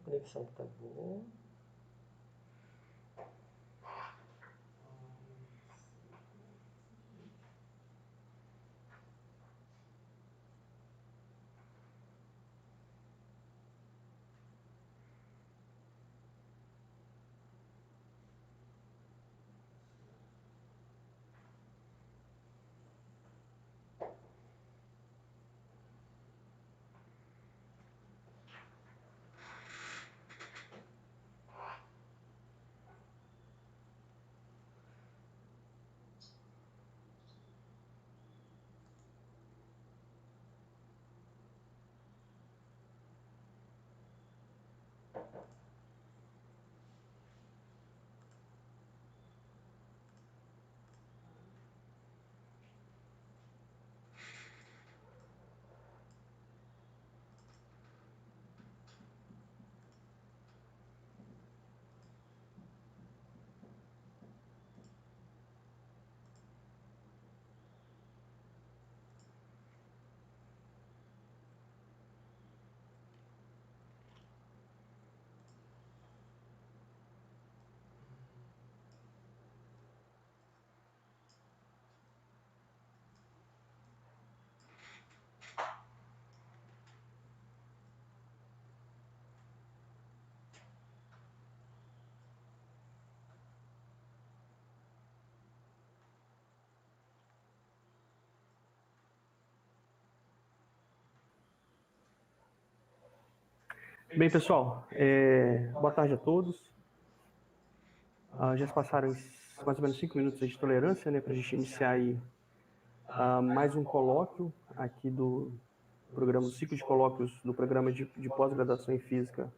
A conexão tá boa. Bem, pessoal, boa tarde a todos. Já se passaram mais ou menos 5 minutos de tolerância, né, para a gente iniciar aí mais um colóquio aqui do programa, do ciclo de colóquios do programa de pós-graduação em Física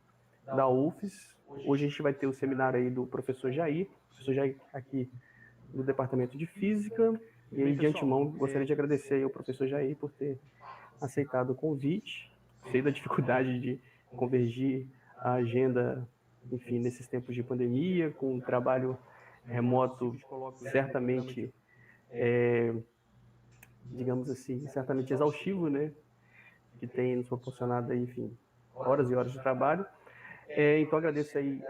da UFES. Hoje a gente vai ter o seminário aí do professor Jair aqui do Departamento de Física. E aí, de antemão, gostaria de agradecer aí ao professor Jair por ter aceitado o convite. Sei da dificuldade de convergir a agenda, enfim, nesses tempos de pandemia, com um trabalho remoto certamente, digamos assim, certamente exaustivo, né? Que tem nos proporcionado aí, enfim, horas e horas de trabalho. Então, agradeço aí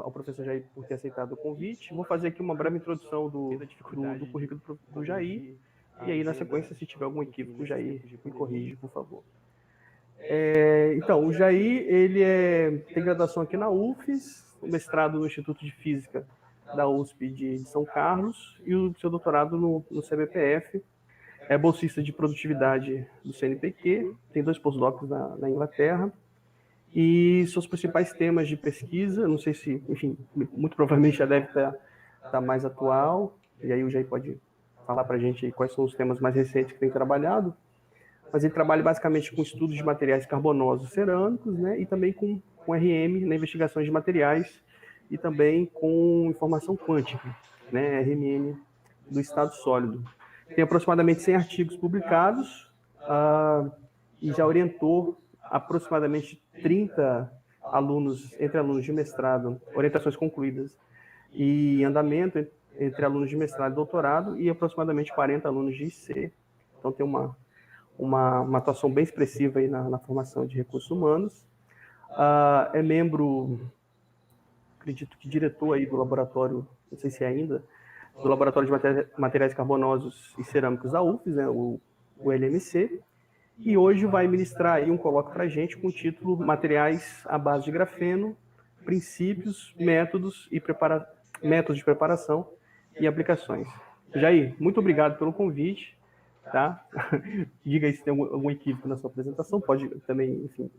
ao professor Jair por ter aceitado o convite. Vou fazer aqui uma breve introdução do currículo do Jair. E aí, na sequência, se tiver algum equívoco, Jair, me corrige, por favor. Então, o Jair, ele tem graduação aqui na UFES, mestrado no Instituto de Física da USP de São Carlos e o seu doutorado no CBPF. É bolsista de produtividade do CNPq, tem 2 pós-docs na Inglaterra. E seus principais temas de pesquisa, não sei se, enfim, muito provavelmente já deve estar mais atual, e aí o Jair pode falar para a gente quais são os temas mais recentes que tem trabalhado, mas ele trabalha basicamente com estudos de materiais carbonosos cerâmicos, né, e também com RM na investigação de materiais e também com informação quântica, né, RMN do estado sólido. Tem aproximadamente 100 artigos publicados e já orientou aproximadamente 30 alunos, entre alunos de mestrado, orientações concluídas e em andamento entre alunos de mestrado e doutorado e aproximadamente 40 alunos de IC. Então tem uma atuação bem expressiva aí na formação de recursos humanos. É membro, acredito que diretor aí do laboratório, não sei se é ainda, do Laboratório de Materiais Carbonosos e Cerâmicos da UFES, né, o LMC, e hoje vai ministrar aí um colóquio para a gente com o título Materiais à base de grafeno, princípios, métodos de preparação e aplicações. Jair, muito obrigado pelo convite, tá? Diga aí se tem algum equívoco na sua apresentação, pode também, enfim,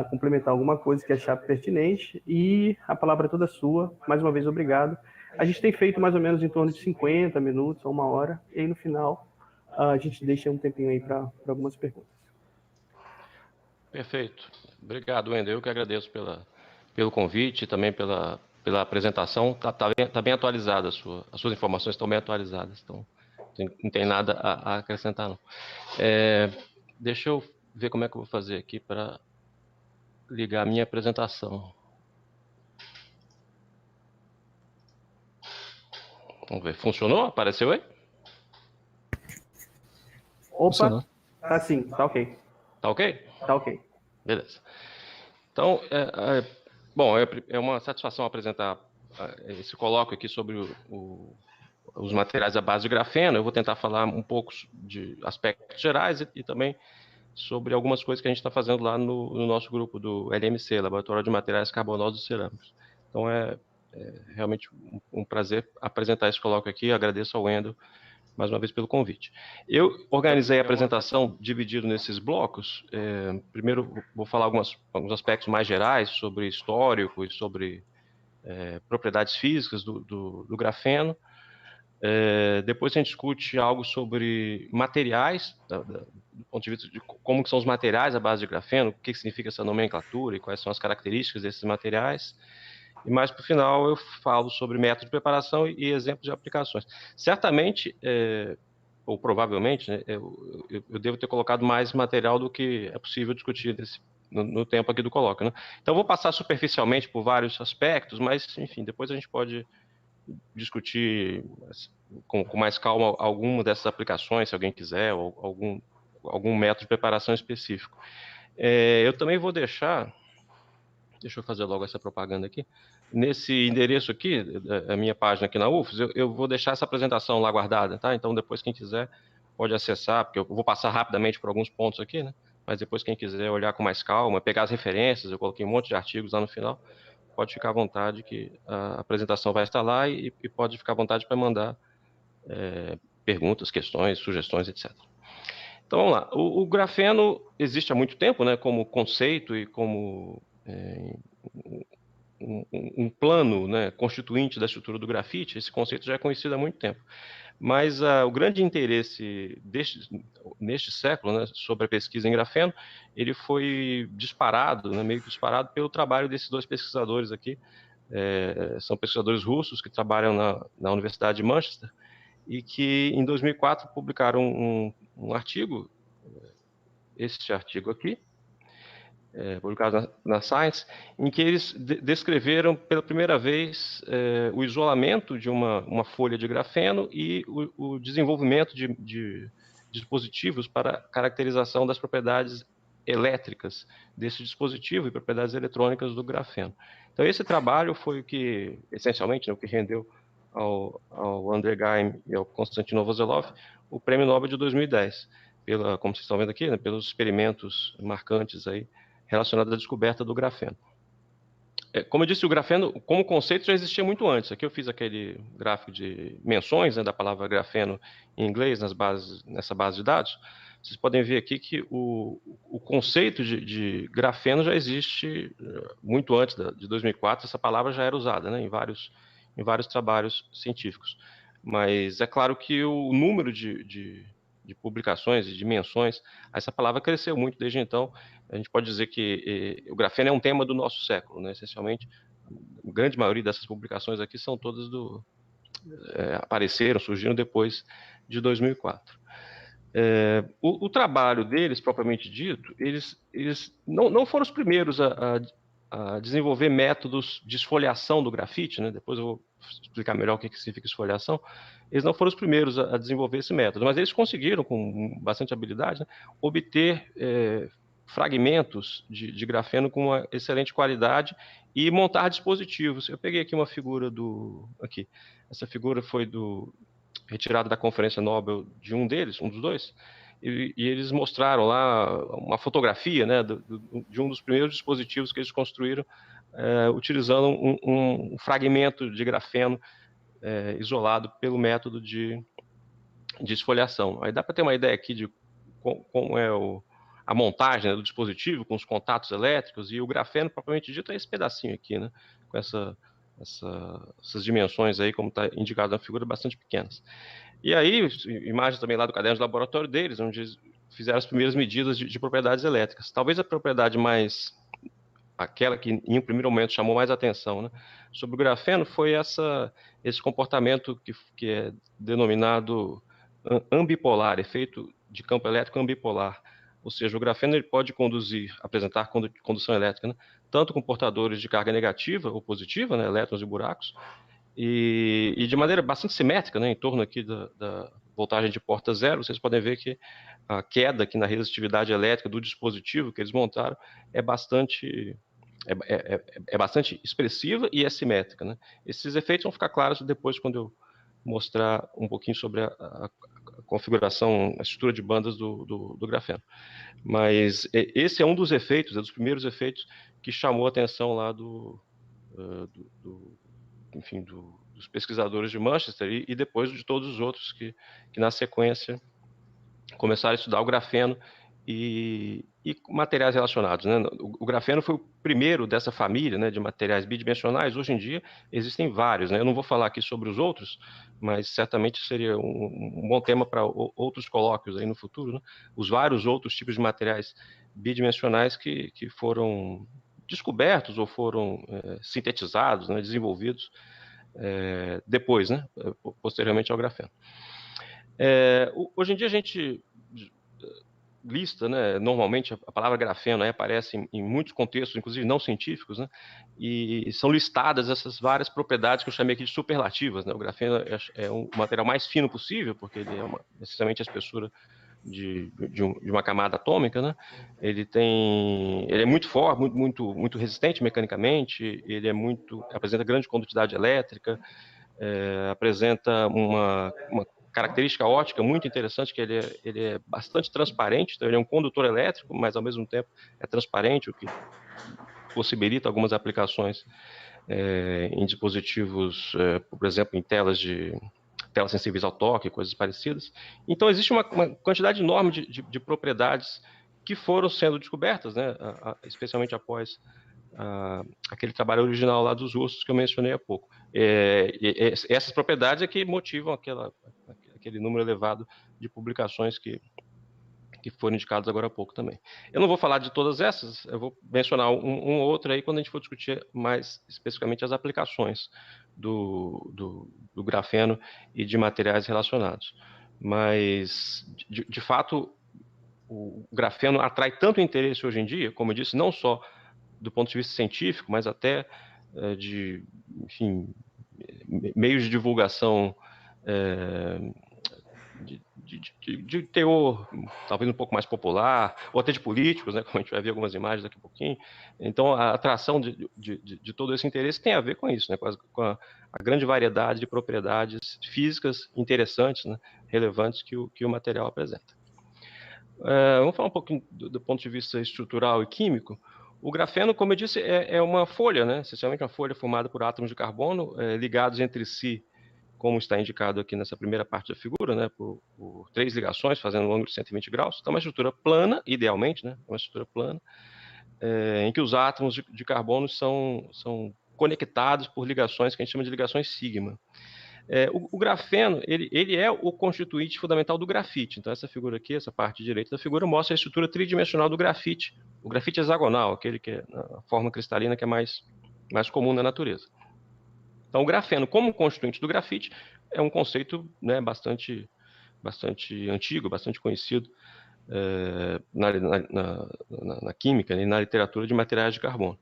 complementar alguma coisa que achar pertinente, e a palavra é toda sua. Mais uma vez, obrigado. A gente tem feito mais ou menos em torno de 50 minutos ou 1 hora, e aí no final a gente deixa um tempinho aí para algumas perguntas. Perfeito. Obrigado, Wendel. Eu que agradeço pelo convite e também pela apresentação. Tá bem atualizada, as suas informações estão bem atualizadas, então não tem nada a acrescentar, não. Deixa eu ver como é que eu vou fazer aqui para ligar a minha apresentação. Vamos ver. Funcionou? Apareceu aí? Opa, Funcionou. Tá sim, tá ok. Tá ok? Tá ok. Beleza. Então, Bom, é uma satisfação apresentar esse colóquio aqui sobre os materiais à base de grafeno. Eu vou tentar falar um pouco de aspectos gerais e também sobre algumas coisas que a gente está fazendo lá no nosso grupo do LMC, Laboratório de Materiais Carbonosos e Cerâmicos. Então, é realmente um prazer apresentar esse colóquio aqui. Agradeço ao Wendel mais uma vez pelo convite. Eu organizei a apresentação dividido nesses blocos. Primeiro, vou falar alguns aspectos mais gerais sobre histórico e sobre propriedades físicas do grafeno. Depois a gente discute algo sobre materiais, do ponto de vista de como que são os materiais à base de grafeno, o que significa essa nomenclatura e quais são as características desses materiais. E mais para o final eu falo sobre método de preparação e exemplos de aplicações. Certamente, ou provavelmente, né, eu devo ter colocado mais material do que é possível discutir no tempo aqui do colóquio, né? Então eu vou passar superficialmente por vários aspectos, mas, enfim, depois a gente pode discutir com mais calma alguma dessas aplicações, se alguém quiser, ou algum método de preparação específico. Eu também vou deixa eu fazer logo essa propaganda aqui, nesse endereço aqui, a minha página aqui na UFES, eu vou deixar essa apresentação lá guardada, tá? Então depois quem quiser pode acessar, porque eu vou passar rapidamente por alguns pontos aqui, né? Mas depois quem quiser olhar com mais calma, pegar as referências, eu coloquei um monte de artigos lá no final, pode ficar à vontade que a apresentação vai estar lá e pode ficar à vontade para mandar perguntas, questões, sugestões, etc. Então vamos lá. O grafeno existe há muito tempo, né, como conceito e como um plano, né, constituinte da estrutura do grafite. Esse conceito já é conhecido há muito tempo. Mas o grande interesse neste século, né, sobre a pesquisa em grafeno, ele foi disparado, né, meio que disparado pelo trabalho desses dois pesquisadores aqui. São pesquisadores russos que trabalham na Universidade de Manchester e que em 2004 publicaram um artigo, este artigo aqui, publicado na Science, em que eles descreveram pela primeira vez o isolamento de uma folha de grafeno e o desenvolvimento de dispositivos para caracterização das propriedades elétricas desse dispositivo e propriedades eletrônicas do grafeno. Então esse trabalho foi o que, essencialmente, né, o que rendeu ao André Geim e ao Konstantin Novoselov o Prêmio Nobel de 2010, como vocês estão vendo aqui, né, pelos experimentos marcantes aí relacionado à descoberta do grafeno. Como eu disse, o grafeno, como conceito, já existia muito antes. Aqui eu fiz aquele gráfico de menções, né, da palavra grafeno em inglês nessa base de dados. Vocês podem ver aqui que o conceito de grafeno já existe muito antes de 2004. Essa palavra já era usada, né, em vários trabalhos científicos. Mas é claro que o número de publicações e de menções, essa palavra cresceu muito desde então. A gente pode dizer que o grafeno é um tema do nosso século, né? Essencialmente, a grande maioria dessas publicações aqui são todas apareceram, surgiram depois de 2004. O trabalho deles, propriamente dito, eles não foram os primeiros a desenvolver métodos de esfoliação do grafite, né? Depois eu vou explicar melhor o que significa esfoliação. Eles não foram os primeiros a desenvolver esse método, mas eles conseguiram, com bastante habilidade, né, obter fragmentos de grafeno com uma excelente qualidade e montar dispositivos. Eu peguei aqui uma figura aqui. Essa figura foi retirada da Conferência Nobel de um dos dois, e eles mostraram lá uma fotografia, né, de um dos primeiros dispositivos que eles construíram, utilizando um fragmento de grafeno isolado pelo método de esfoliação. Aí dá para ter uma ideia aqui de como é a montagem, né, do dispositivo, com os contatos elétricos, e o grafeno, propriamente dito, é esse pedacinho aqui, né, com essas dimensões aí, como está indicado na figura, bastante pequenas. E aí, imagens também lá do caderno de laboratório deles, onde eles fizeram as primeiras medidas de propriedades elétricas. Talvez a propriedade aquela que em um primeiro momento chamou mais atenção, né, sobre o grafeno foi esse comportamento que é denominado ambipolar, efeito de campo elétrico ambipolar. Ou seja, o grafeno ele pode apresentar condução elétrica, né, tanto com portadores de carga negativa ou positiva, né, elétrons e buracos, e de maneira bastante simétrica, né, em torno aqui da voltagem de porta zero. Vocês podem ver que a queda aqui na resistividade elétrica do dispositivo que eles montaram é bastante é bastante expressiva e é simétrica, né? Esses efeitos vão ficar claros depois quando eu mostrar um pouquinho sobre a configuração, a estrutura de bandas do grafeno. Mas esse é um dos efeitos, dos primeiros efeitos que chamou a atenção lá enfim, dos pesquisadores de Manchester e depois de todos os outros que na sequência começaram a estudar o grafeno e materiais relacionados, né? O grafeno foi o primeiro dessa família, né, de materiais bidimensionais. Hoje em dia existem vários, né? Eu não vou falar aqui sobre os outros, mas certamente seria um bom tema para outros colóquios aí no futuro, né? Os vários outros tipos de materiais bidimensionais que foram descobertos ou foram sintetizados, né, desenvolvidos depois, né, posteriormente ao grafeno. Hoje em dia a gente lista, né, normalmente a palavra grafeno aparece em muitos contextos, inclusive não científicos, né, e são listadas essas várias propriedades que eu chamei aqui de superlativas, né. O grafeno é o material mais fino possível, porque ele é necessariamente a espessura de uma camada atômica, né. Ele é muito forte, muito resistente mecanicamente, ele apresenta grande condutividade elétrica, apresenta uma característica ótica muito interessante, que ele é bastante transparente, então ele é um condutor elétrico, mas ao mesmo tempo é transparente, o que possibilita algumas aplicações em dispositivos, por exemplo, em telas sensíveis ao toque, coisas parecidas. Então existe uma quantidade enorme de propriedades que foram sendo descobertas, né, especialmente após aquele trabalho original lá dos ursos que eu mencionei há pouco. Essas propriedades é que motivam aquele número elevado de publicações que foram indicadas agora há pouco também. Eu não vou falar de todas essas, eu vou mencionar um ou outro aí quando a gente for discutir mais especificamente as aplicações do grafeno e de materiais relacionados. Mas, de fato, o grafeno atrai tanto interesse hoje em dia, como eu disse, não só do ponto de vista científico, mas até enfim, meios de divulgação de teor talvez um pouco mais popular, ou até de políticos, né, como a gente vai ver algumas imagens daqui a pouquinho. Então, a atração de todo esse interesse tem a ver com isso, né, com a grande variedade de propriedades físicas interessantes, né, relevantes que o material apresenta. Vamos falar um pouquinho do ponto de vista estrutural e químico. O grafeno, como eu disse, é uma folha, né? Essencialmente uma folha formada por átomos de carbono ligados entre si, como está indicado aqui nessa primeira parte da figura, né? Por 3 ligações, fazendo um ângulo de 120 graus. Então, uma estrutura plana, idealmente, né? Uma estrutura plana, em que os átomos de carbono são conectados por ligações que a gente chama de ligações sigma. O grafeno, ele é o constituinte fundamental do grafite. Então, essa figura aqui, essa parte direita da figura, mostra a estrutura tridimensional do grafite. O grafite hexagonal, aquele que é a forma cristalina que é mais comum na natureza. Então, o grafeno, como constituinte do grafite, é um conceito, né, bastante antigo, bastante conhecido na química e na literatura de materiais de carbono.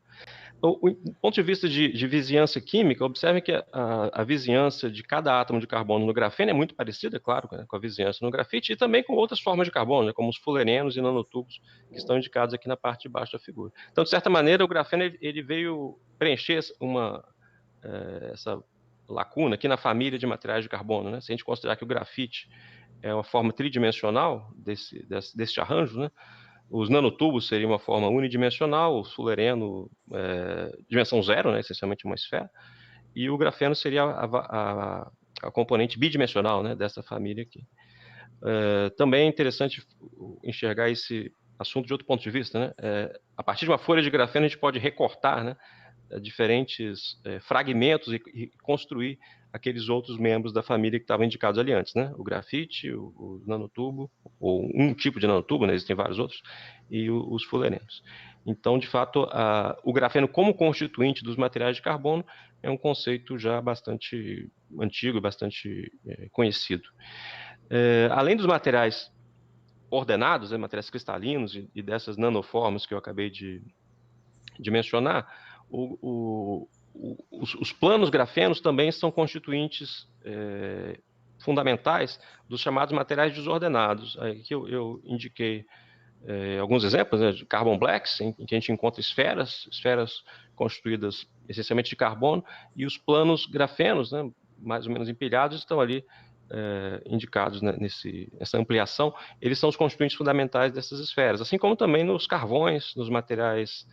Do ponto de vista de vizinhança química, observe que a vizinhança de cada átomo de carbono no grafeno é muito parecida, claro, né, com a vizinhança no grafite e também com outras formas de carbono, né, como os fullerenos e nanotubos, que estão indicados aqui na parte de baixo da figura. Então, de certa maneira, o grafeno ele veio preencher essa lacuna aqui na família de materiais de carbono, né? Se a gente considerar que o grafite é uma forma tridimensional desse arranjo, né? Os nanotubos seriam uma forma unidimensional, o fullereno dimensão zero, né, essencialmente uma esfera, e o grafeno seria a componente bidimensional, né, dessa família aqui. Também é interessante enxergar esse assunto de outro ponto de vista, né? A partir de uma folha de grafeno a gente pode recortar, né, diferentes fragmentos e construir aqueles outros membros da família que estavam indicados ali antes, né? O grafite, o nanotubo, ou um tipo de nanotubo, né? Existem vários outros, e os fullerenos. Então, de fato, o grafeno como constituinte dos materiais de carbono é um conceito já bastante antigo, bastante conhecido. Além dos materiais ordenados, né, materiais cristalinos e dessas nanoformas que eu acabei de mencionar, os planos grafenos também são constituintes fundamentais dos chamados materiais desordenados. Aqui eu indiquei alguns exemplos, né, de carbon blacks, em que a gente encontra esferas constituídas essencialmente de carbono, e os planos grafenos, né, mais ou menos empilhados, estão ali indicados, né, nessa ampliação. Eles são os constituintes fundamentais dessas esferas, assim como também nos carvões, nos materiais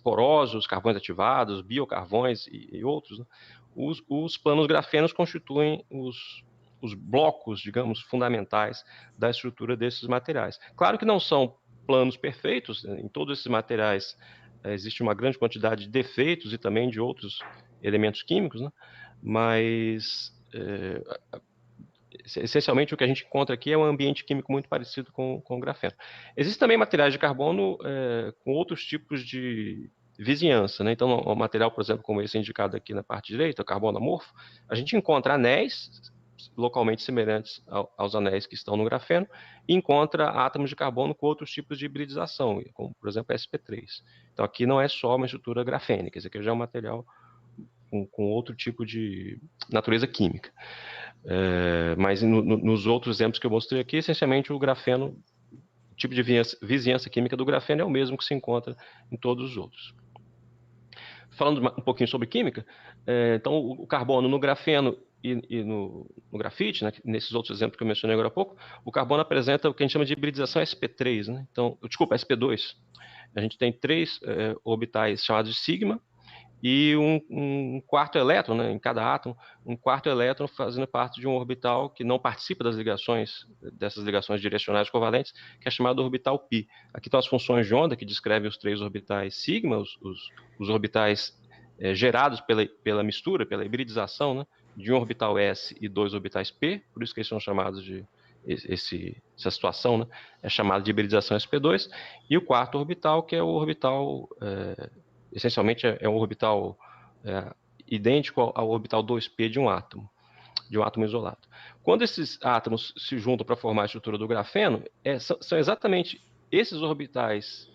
porosos, carvões ativados, biocarvões e outros, né? Os planos grafenos constituem os blocos, digamos, fundamentais da estrutura desses materiais. Claro que não são planos perfeitos, né? Em todos esses materiais existe uma grande quantidade de defeitos e também de outros elementos químicos, né? Mas essencialmente o que a gente encontra aqui é um ambiente químico muito parecido com o grafeno. Existem também materiais de carbono com outros tipos de vizinhança, né? Então, um material, por exemplo, como esse indicado aqui na parte direita, o carbono amorfo, a gente encontra anéis localmente semelhantes aos anéis que estão no grafeno e encontra átomos de carbono com outros tipos de hibridização, como, por exemplo, SP3. Então, aqui não é só uma estrutura grafênica, esse aqui já é um material com outro tipo de natureza química. Mas nos outros exemplos que eu mostrei aqui, essencialmente o grafeno, o tipo de vizinhança química do grafeno é o mesmo que se encontra em todos os outros. Falando um pouquinho sobre química, então o carbono no grafeno e no grafite, né, nesses outros exemplos que eu mencionei agora há pouco, o carbono apresenta o que a gente chama de hibridização SP3, né? Então, desculpa, SP2. A gente tem 3 orbitais chamados de sigma, e um quarto elétron, né, em cada átomo, um quarto elétron fazendo parte de um orbital que não participa dessas ligações direcionais covalentes, que é chamado orbital π. Aqui estão as funções de onda que descrevem os 3 orbitais sigma, os orbitais gerados pela mistura, pela hibridização, né, de um orbital s e 2 orbitais p, por isso que eles são chamados de essa situação, né, é chamada de hibridização sp2, e o quarto orbital, que é o orbital essencialmente é um orbital idêntico ao orbital 2p de um átomo isolado. Quando esses átomos se juntam para formar a estrutura do grafeno, são exatamente esses orbitais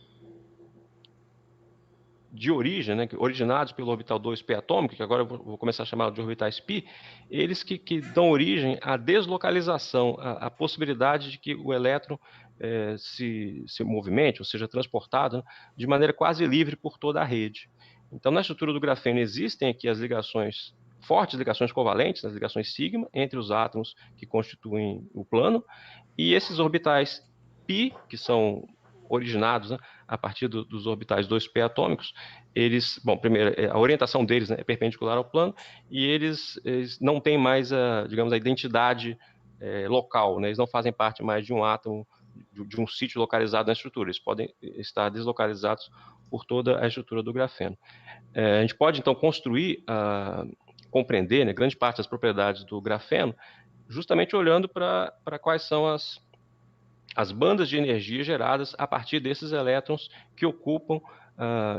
de origem, né, originados pelo orbital 2p atômico, que agora eu vou começar a chamar de orbitais π, eles que dão origem à deslocalização, à possibilidade de que o elétron se movimente, ou seja, transportado, né, de maneira quase livre por toda a rede. Então, na estrutura do grafeno existem aqui as ligações, fortes ligações covalentes, as ligações sigma, entre os átomos que constituem o plano, e esses orbitais π, que são originados, né, a partir dos orbitais 2p atômicos, eles, bom, primeiro, a orientação deles, né, é perpendicular ao plano, e eles não têm mais, digamos, a identidade local, né, eles não fazem parte mais de um átomo, de um sítio localizado na estrutura, eles podem estar deslocalizados por toda a estrutura do grafeno. A gente pode, então, compreender, né, grande parte das propriedades do grafeno, justamente olhando para quais são as bandas de energia geradas a partir desses elétrons que ocupam,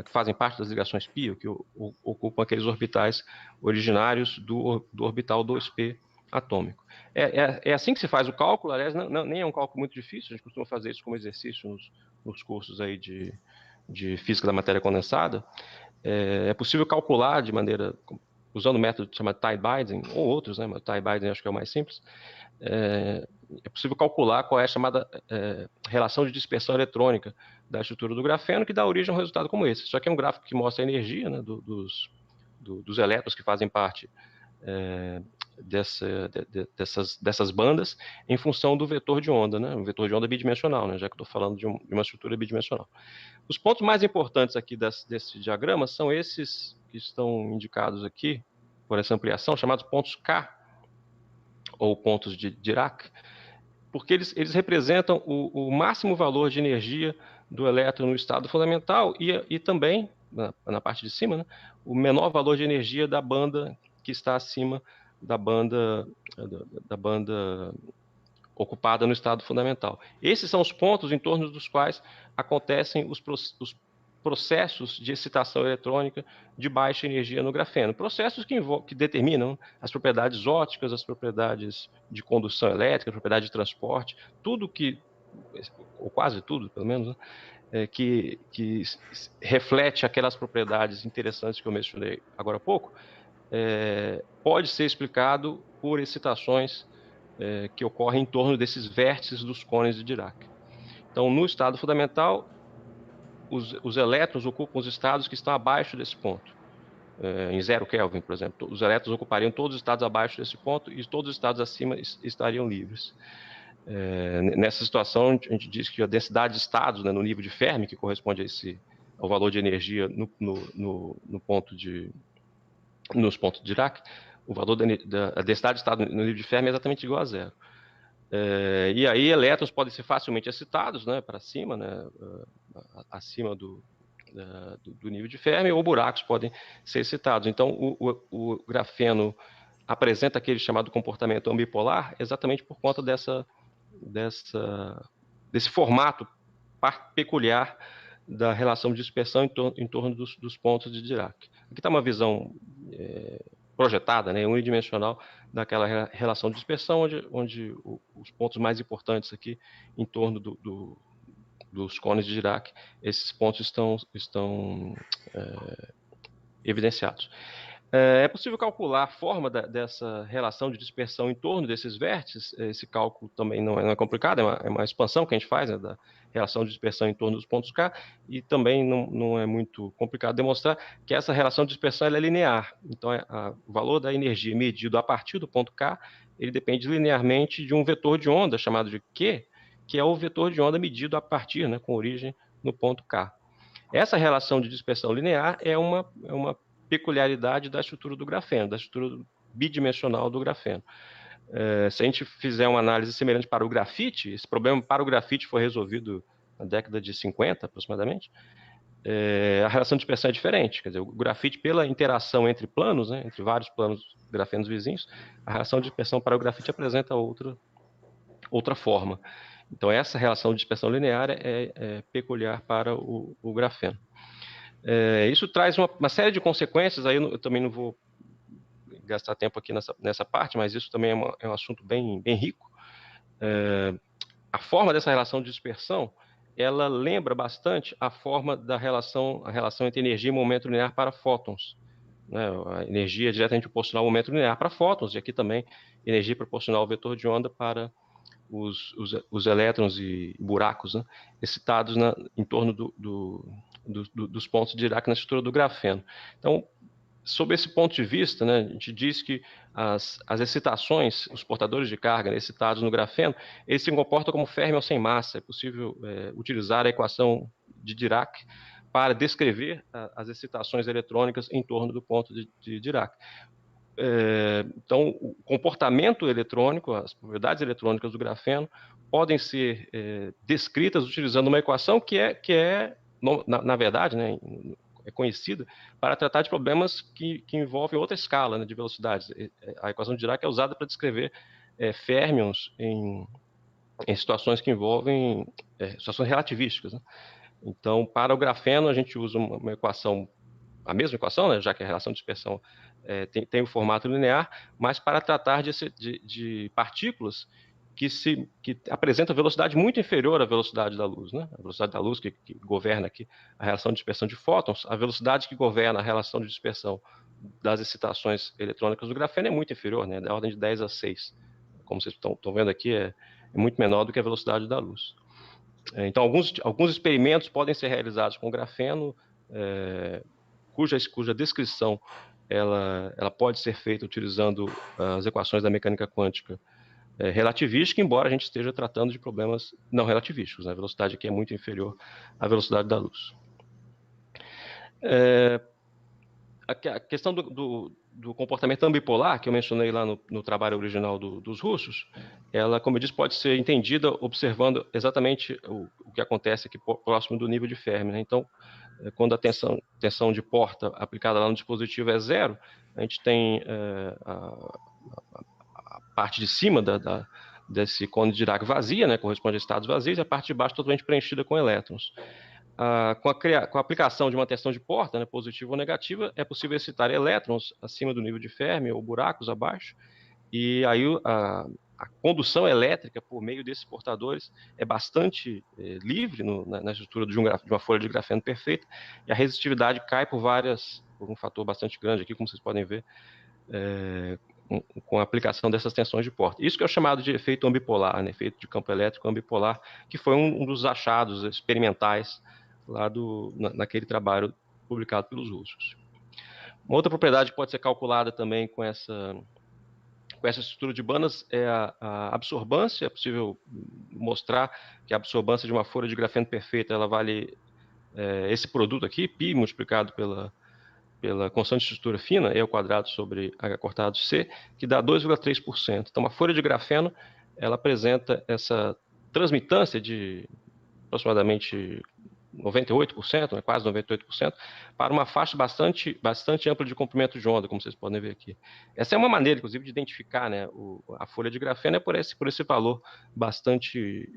que fazem parte das ligações π, que ocupam aqueles orbitais originários do orbital 2p atômico. É assim que se faz o cálculo, aliás, nem é um cálculo muito difícil, a gente costuma fazer isso como exercício nos cursos aí de física da matéria condensada. É possível calcular de maneira, usando o método chamado Tye-Bydden, ou outros, né, mas o Tye-Bydden acho que é o mais simples, é possível calcular qual é a chamada relação de dispersão eletrônica da estrutura do grafeno, que dá origem a um resultado como esse. Isso aqui é um gráfico que mostra a energia, né, dos elétrons que fazem parte dessas bandas em função do vetor de onda, né, um vetor de onda bidimensional, né, já que estou falando de uma estrutura bidimensional. Os pontos mais importantes aqui desse diagrama são esses que estão indicados aqui por essa ampliação, chamados pontos K, ou pontos de Dirac, porque eles representam o máximo valor de energia do elétron no estado fundamental e também, na parte de cima, né, o menor valor de energia da banda que está acima da banda ocupada no estado fundamental. Esses são os pontos em torno dos quais acontecem os processos de excitação eletrônica de baixa energia no grafeno. Processos que determinam as propriedades ópticas, as propriedades de condução elétrica, a propriedade de transporte, tudo que, ou quase tudo, pelo menos, né, que reflete aquelas propriedades interessantes que eu mencionei agora há pouco, pode ser explicado por excitações que ocorrem em torno desses vértices dos cones de Dirac. Então, no estado fundamental, os elétrons ocupam os estados que estão abaixo desse ponto. Em 0 Kelvin, por exemplo, os elétrons ocupariam todos os estados abaixo desse ponto e todos os estados acima estariam livres. Nessa situação, a gente diz que a densidade de estados, né, no nível de Fermi, que corresponde ao valor de energia nos pontos de Dirac, o valor da densidade de estado no nível de Fermi é exatamente igual a 0. E aí elétrons podem ser facilmente excitados, né, para cima, né, acima do nível de Fermi, ou buracos podem ser excitados. Então, o grafeno apresenta aquele chamado comportamento ambipolar exatamente por conta desse formato peculiar da relação de dispersão em torno dos pontos de Dirac. Aqui está uma visão projetada, né, unidimensional, daquela relação de dispersão, onde os pontos mais importantes aqui, em torno dos cones de Dirac, esses pontos estão evidenciados. É possível calcular a forma dessa relação de dispersão em torno desses vértices. Esse cálculo também não é complicado, é uma expansão que a gente faz, né, da relação de dispersão em torno dos pontos K, e também não é muito complicado demonstrar que essa relação de dispersão ela é linear. Então, o valor da energia medido a partir do ponto K, ele depende linearmente de um vetor de onda chamado de Q, que é o vetor de onda medido a partir, né, com origem no ponto K. Essa relação de dispersão linear é uma peculiaridade da estrutura do grafeno, da estrutura bidimensional do grafeno. Se a gente fizer uma análise semelhante para o grafite, esse problema para o grafite foi resolvido na década de 50, aproximadamente, a relação de dispersão é diferente. Quer dizer, o grafite, pela interação entre planos, né, entre vários planos grafenos vizinhos, a relação de dispersão para o grafite apresenta outra forma. Então, essa relação de dispersão linear é peculiar para o grafeno. Isso traz uma série de consequências, aí eu também não vou gastar tempo aqui nessa parte, mas isso também é um assunto bem rico. A forma dessa relação de dispersão, ela lembra bastante a forma da relação entre energia e momento linear para fótons. Né? A energia é diretamente proporcional ao momento linear para fótons, e aqui também energia proporcional ao vetor de onda para os elétrons e buracos, né, excitados em torno dos pontos de Dirac na estrutura do grafeno. Então, sob esse ponto de vista, né, a gente diz que as excitações, os portadores de carga, né, excitados no grafeno, eles se comportam como férmions sem massa. É possível utilizar a equação de Dirac para descrever as excitações eletrônicas em torno do ponto de Dirac. Então, o comportamento eletrônico, as propriedades eletrônicas do grafeno podem ser descritas utilizando uma equação que na verdade, né, é conhecida para tratar de problemas que envolvem outra escala, né, de velocidades. A equação de Dirac é usada para descrever férmions em situações que envolvem situações relativísticas, né? Então, para o grafeno, a gente usa uma equação, a mesma equação, né, já que a relação de dispersão tem o formato linear, mas para tratar de partículas que apresentam velocidade muito inferior à velocidade da luz, né? A velocidade da luz que governa aqui a relação de dispersão de fótons, a velocidade que governa a relação de dispersão das excitações eletrônicas do grafeno é muito inferior, né? Da ordem de 10 a 6. Como vocês estão vendo aqui, é muito menor do que a velocidade da luz. Então, alguns experimentos podem ser realizados com grafeno, cuja descrição ela pode ser feita utilizando as equações da mecânica quântica relativística, embora a gente esteja tratando de problemas não relativísticos, né? A velocidade aqui é muito inferior à velocidade da luz. A questão do comportamento ambipolar, que eu mencionei lá no trabalho original dos russos, ela, como eu disse, pode ser entendida observando exatamente o que acontece aqui próximo do nível de Fermi, né? Então, quando a tensão de porta aplicada lá no dispositivo é 0, a gente tem a parte de cima desse cone de Dirac vazia, né, corresponde a estados vazios, e a parte de baixo totalmente preenchida com elétrons. Com a aplicação de uma tensão de porta, né, positiva ou negativa, é possível excitar elétrons acima do nível de Fermi ou buracos abaixo, e aí a condução elétrica por meio desses portadores é bastante livre na estrutura de uma folha de grafeno perfeita, e a resistividade cai por um fator bastante grande aqui, como vocês podem ver, com a aplicação dessas tensões de porta. Isso que é o chamado de efeito ambipolar, né? Efeito de campo elétrico ambipolar, que foi um dos achados experimentais lá naquele trabalho publicado pelos russos. Uma outra propriedade que pode ser calculada também com essa estrutura de bandas é a absorbância. É possível mostrar que a absorbância de uma folha de grafeno perfeita ela vale esse produto aqui, π multiplicado pela constante de estrutura fina, E ao quadrado sobre H cortado C, que dá 2,3%. Então, uma folha de grafeno, ela apresenta essa transmitância de aproximadamente 98%, né, quase 98%, para uma faixa bastante ampla de comprimento de onda, como vocês podem ver aqui. Essa é uma maneira, inclusive, de identificar, né, a folha de grafeno é por esse valor bastante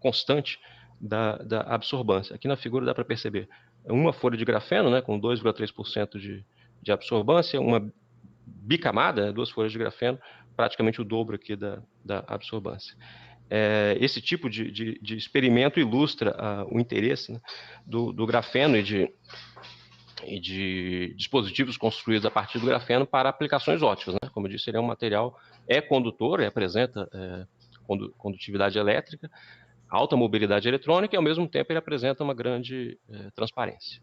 constante da absorbância. Aqui na figura dá para perceber uma folha de grafeno, né, com 2,3% de absorbância, uma bicamada, 2 folhas de grafeno, praticamente o dobro aqui da absorbância. Esse tipo de experimento ilustra o interesse, né, do grafeno e de dispositivos construídos a partir do grafeno para aplicações óticas, né? Como eu disse, ele é um material condutor, apresenta condutividade elétrica, alta mobilidade eletrônica e, ao mesmo tempo, ele apresenta uma grande transparência.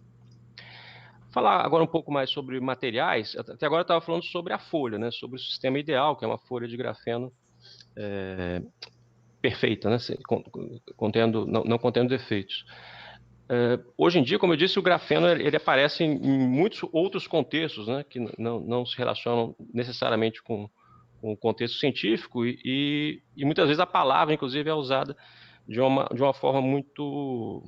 Falar agora um pouco mais sobre materiais. Até agora eu estava falando sobre a folha, né? Sobre o sistema ideal, que é uma folha de grafeno perfeita, né? Não contendo defeitos. Hoje em dia, como eu disse, o grafeno ele aparece em muitos outros contextos, né? Que não se relacionam necessariamente com o contexto científico e muitas vezes a palavra, inclusive, é usada de uma forma muito,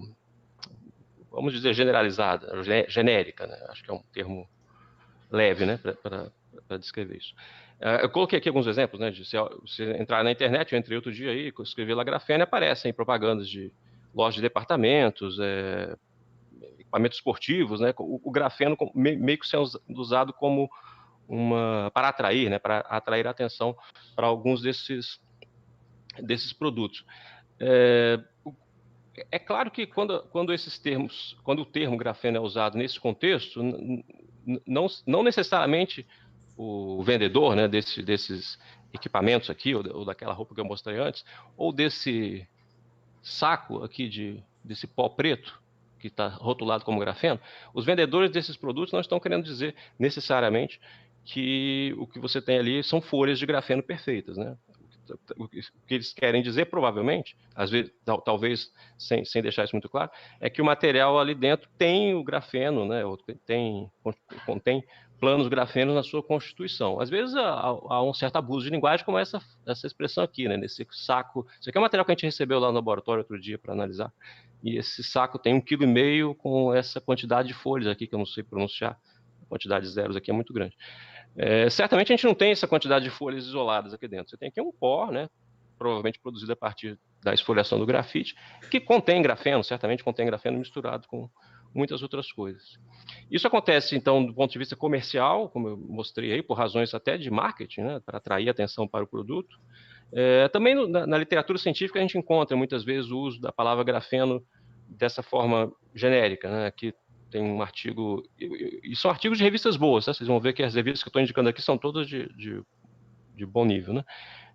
vamos dizer, generalizada, genérica, né? Acho que é um termo leve, né, para descrever isso. Eu coloquei aqui alguns exemplos, né, de se entrar na internet, eu entrei outro dia aí, escrevi lá grafeno, aparecem propagandas de lojas de departamentos, equipamentos esportivos, né, o grafeno meio que sendo usado como para atrair, né, para atrair a atenção para alguns desses produtos. É claro que quando o termo grafeno é usado nesse contexto, não necessariamente o vendedor, né, desses equipamentos aqui, ou daquela roupa que eu mostrei antes, ou desse saco aqui desse pó preto, que está rotulado como grafeno, os vendedores desses produtos não estão querendo dizer necessariamente que o que você tem ali são folhas de grafeno perfeitas, né? O que eles querem dizer, provavelmente, às vezes, talvez sem deixar isso muito claro, é que o material ali dentro tem o grafeno, né, contém planos grafenos na sua constituição. Às vezes há um certo abuso de linguagem, como essa expressão aqui, né, nesse saco. Isso aqui é um material que a gente recebeu lá no laboratório outro dia para analisar, e esse saco tem 1,5 kg com essa quantidade de folhas aqui, que eu não sei pronunciar, a quantidade de zeros aqui é muito grande. Certamente a gente não tem essa quantidade de folhas isoladas aqui dentro. Você tem aqui um pó, né, provavelmente produzido a partir da esfoliação do grafite, que contém grafeno, certamente contém grafeno misturado com muitas outras coisas. Isso acontece, então, do ponto de vista comercial, como eu mostrei aí, por razões até de marketing, né, para atrair atenção para o produto. Também na literatura científica a gente encontra muitas vezes o uso da palavra grafeno dessa forma genérica, né, que tem um artigo, e são artigos de revistas boas, né? Vocês vão ver que as revistas que eu estou indicando aqui são todas de bom nível, né?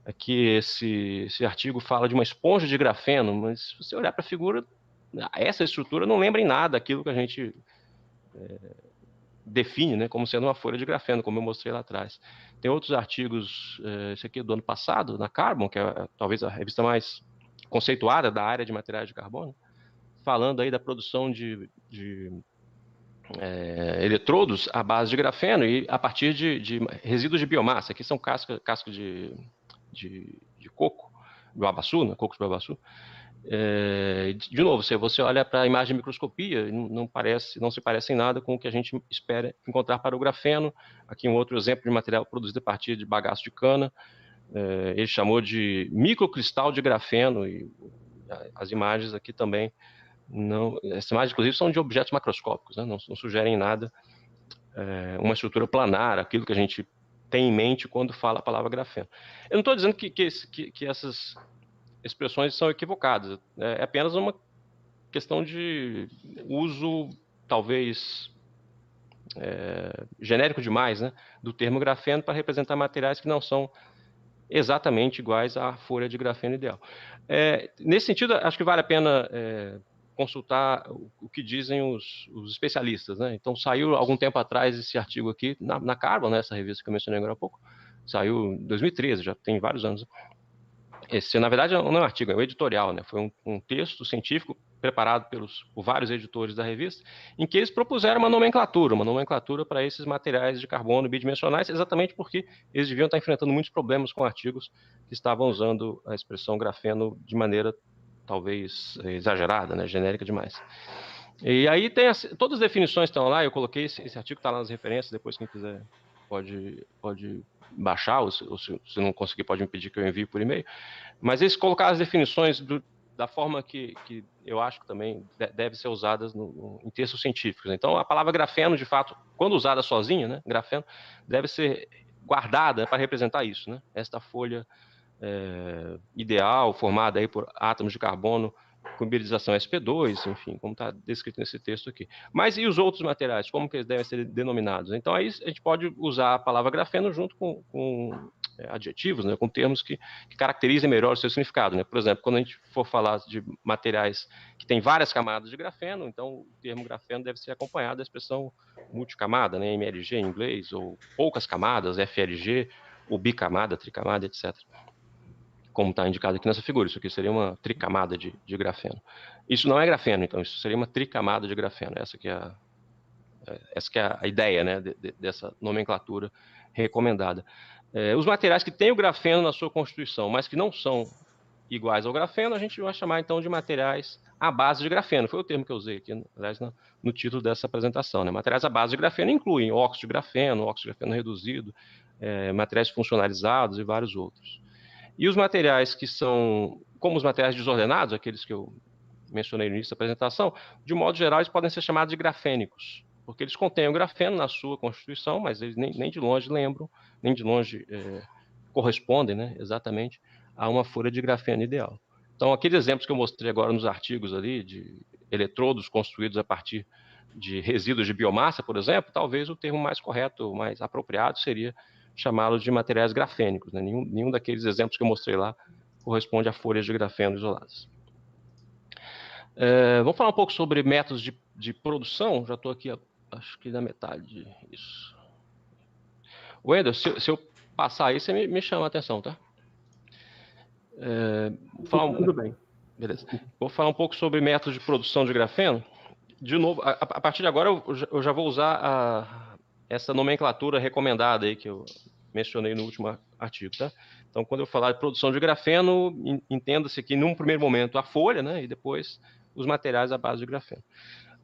Aqui esse artigo fala de uma esponja de grafeno, mas se você olhar para a figura, essa estrutura não lembra em nada aquilo que a gente define, né, como sendo uma folha de grafeno, como eu mostrei lá atrás. Tem outros artigos, esse aqui é do ano passado, na Carbon, que é talvez a revista mais conceituada da área de materiais de carbono, falando aí da produção de eletrodos à base de grafeno e a partir de resíduos de biomassa, que são casca de coco, do babaçu, né, cocos do babaçu. De novo, se você olha para a imagem de microscopia, não se parece em nada com o que a gente espera encontrar para o grafeno. Aqui um outro exemplo de material produzido a partir de bagaço de cana. Ele chamou de microcristal de grafeno, e as imagens aqui também essas imagens, inclusive, são de objetos macroscópicos, né? Não sugerem nada, uma estrutura planar, aquilo que a gente tem em mente quando fala a palavra grafeno. Eu não estou dizendo que essas expressões são equivocadas, é apenas uma questão de uso, talvez, genérico demais, né, do termo grafeno para representar materiais que não são exatamente iguais à folha de grafeno ideal. Nesse sentido, acho que vale a pena consultar o que dizem os especialistas, né? Então, saiu algum tempo atrás esse artigo aqui na Carbon, né, essa revista que eu mencionei agora há pouco, saiu em 2013, já tem vários anos. Esse, na verdade, não é um artigo, é um editorial, né? Foi um texto científico preparado por vários editores da revista, em que eles propuseram uma nomenclatura para esses materiais de carbono bidimensionais, exatamente porque eles deviam estar enfrentando muitos problemas com artigos que estavam usando a expressão grafeno de maneira talvez exagerada, né? Genérica demais. E aí tem todas as definições estão lá, eu coloquei esse artigo, está lá nas referências, depois quem quiser pode baixar, ou se não conseguir pode me pedir que eu envie por e-mail. Mas eles colocaram as definições da forma que eu acho que também deve ser usadas em textos científicos. Então, a palavra grafeno, de fato, quando usada sozinha, né, grafeno, deve ser guardada para representar isso, né? Esta folha ideal, formada aí por átomos de carbono com hiberidização sp2, enfim, como está descrito nesse texto aqui. Mas e os outros materiais, como que eles devem ser denominados? Então, aí a gente pode usar a palavra grafeno junto com adjetivos, né, com termos que caracterizem melhor o seu significado. Né? Por exemplo, quando a gente for falar de materiais que têm várias camadas de grafeno, então o termo grafeno deve ser acompanhado da expressão multicamada, né, MLG em inglês, ou poucas camadas, FLG, ou bicamada, tricamada, etc. Como está indicado aqui nessa figura, isso aqui seria uma tricamada de grafeno. Isso não é grafeno, então, isso seria uma tricamada de grafeno. Essa que é a ideia, né, dessa nomenclatura recomendada. Os materiais que têm o grafeno na sua constituição, mas que não são iguais ao grafeno, a gente vai chamar, então, de materiais à base de grafeno. Foi o termo que eu usei aqui, aliás, no título dessa apresentação. Né? Materiais à base de grafeno incluem óxido de grafeno reduzido, materiais funcionalizados e vários outros. E os materiais que são, como os materiais desordenados, aqueles que eu mencionei no início da apresentação, de modo geral, eles podem ser chamados de grafênicos, porque eles contêm o grafeno na sua constituição, mas eles nem de longe lembram, nem de longe correspondem, né, exatamente a uma folha de grafeno ideal. Então, aqueles exemplos que eu mostrei agora nos artigos ali, de eletrodos construídos a partir de resíduos de biomassa, por exemplo, talvez o termo mais correto, mais apropriado seria chamá-los de materiais grafênicos. Né? Nenhum daqueles exemplos que eu mostrei lá corresponde a folhas de grafeno isoladas. Vamos falar um pouco sobre métodos de produção. Já estou aqui, acho que na metade disso. Wendel, se eu passar aí, você me chama a atenção, tá? Tudo bem. Beleza. Vou falar um pouco sobre métodos de produção de grafeno. De novo, a partir de agora eu já vou usar essa nomenclatura recomendada aí que eu mencionei no último artigo, tá? Então, quando eu falar de produção de grafeno, entenda-se que, num primeiro momento, a folha, né, e depois os materiais à base de grafeno.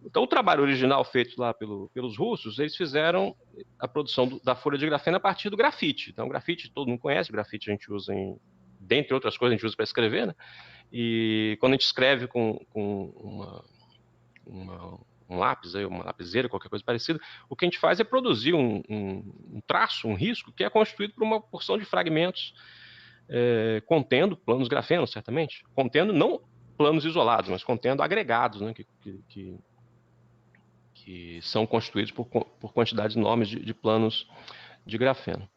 Então, o trabalho original feito lá pelos russos, eles fizeram a produção da folha de grafeno a partir do grafite. Então, grafite todo mundo conhece, grafite a gente usa dentre outras coisas, a gente usa para escrever, né? E quando a gente escreve com um lápis, uma lapiseira, qualquer coisa parecida, o que a gente faz é produzir um traço, um risco, que é constituído por uma porção de fragmentos contendo planos grafenos, certamente. Contendo não planos isolados, mas contendo agregados, né, que são constituídos por quantidades enormes de planos de grafeno.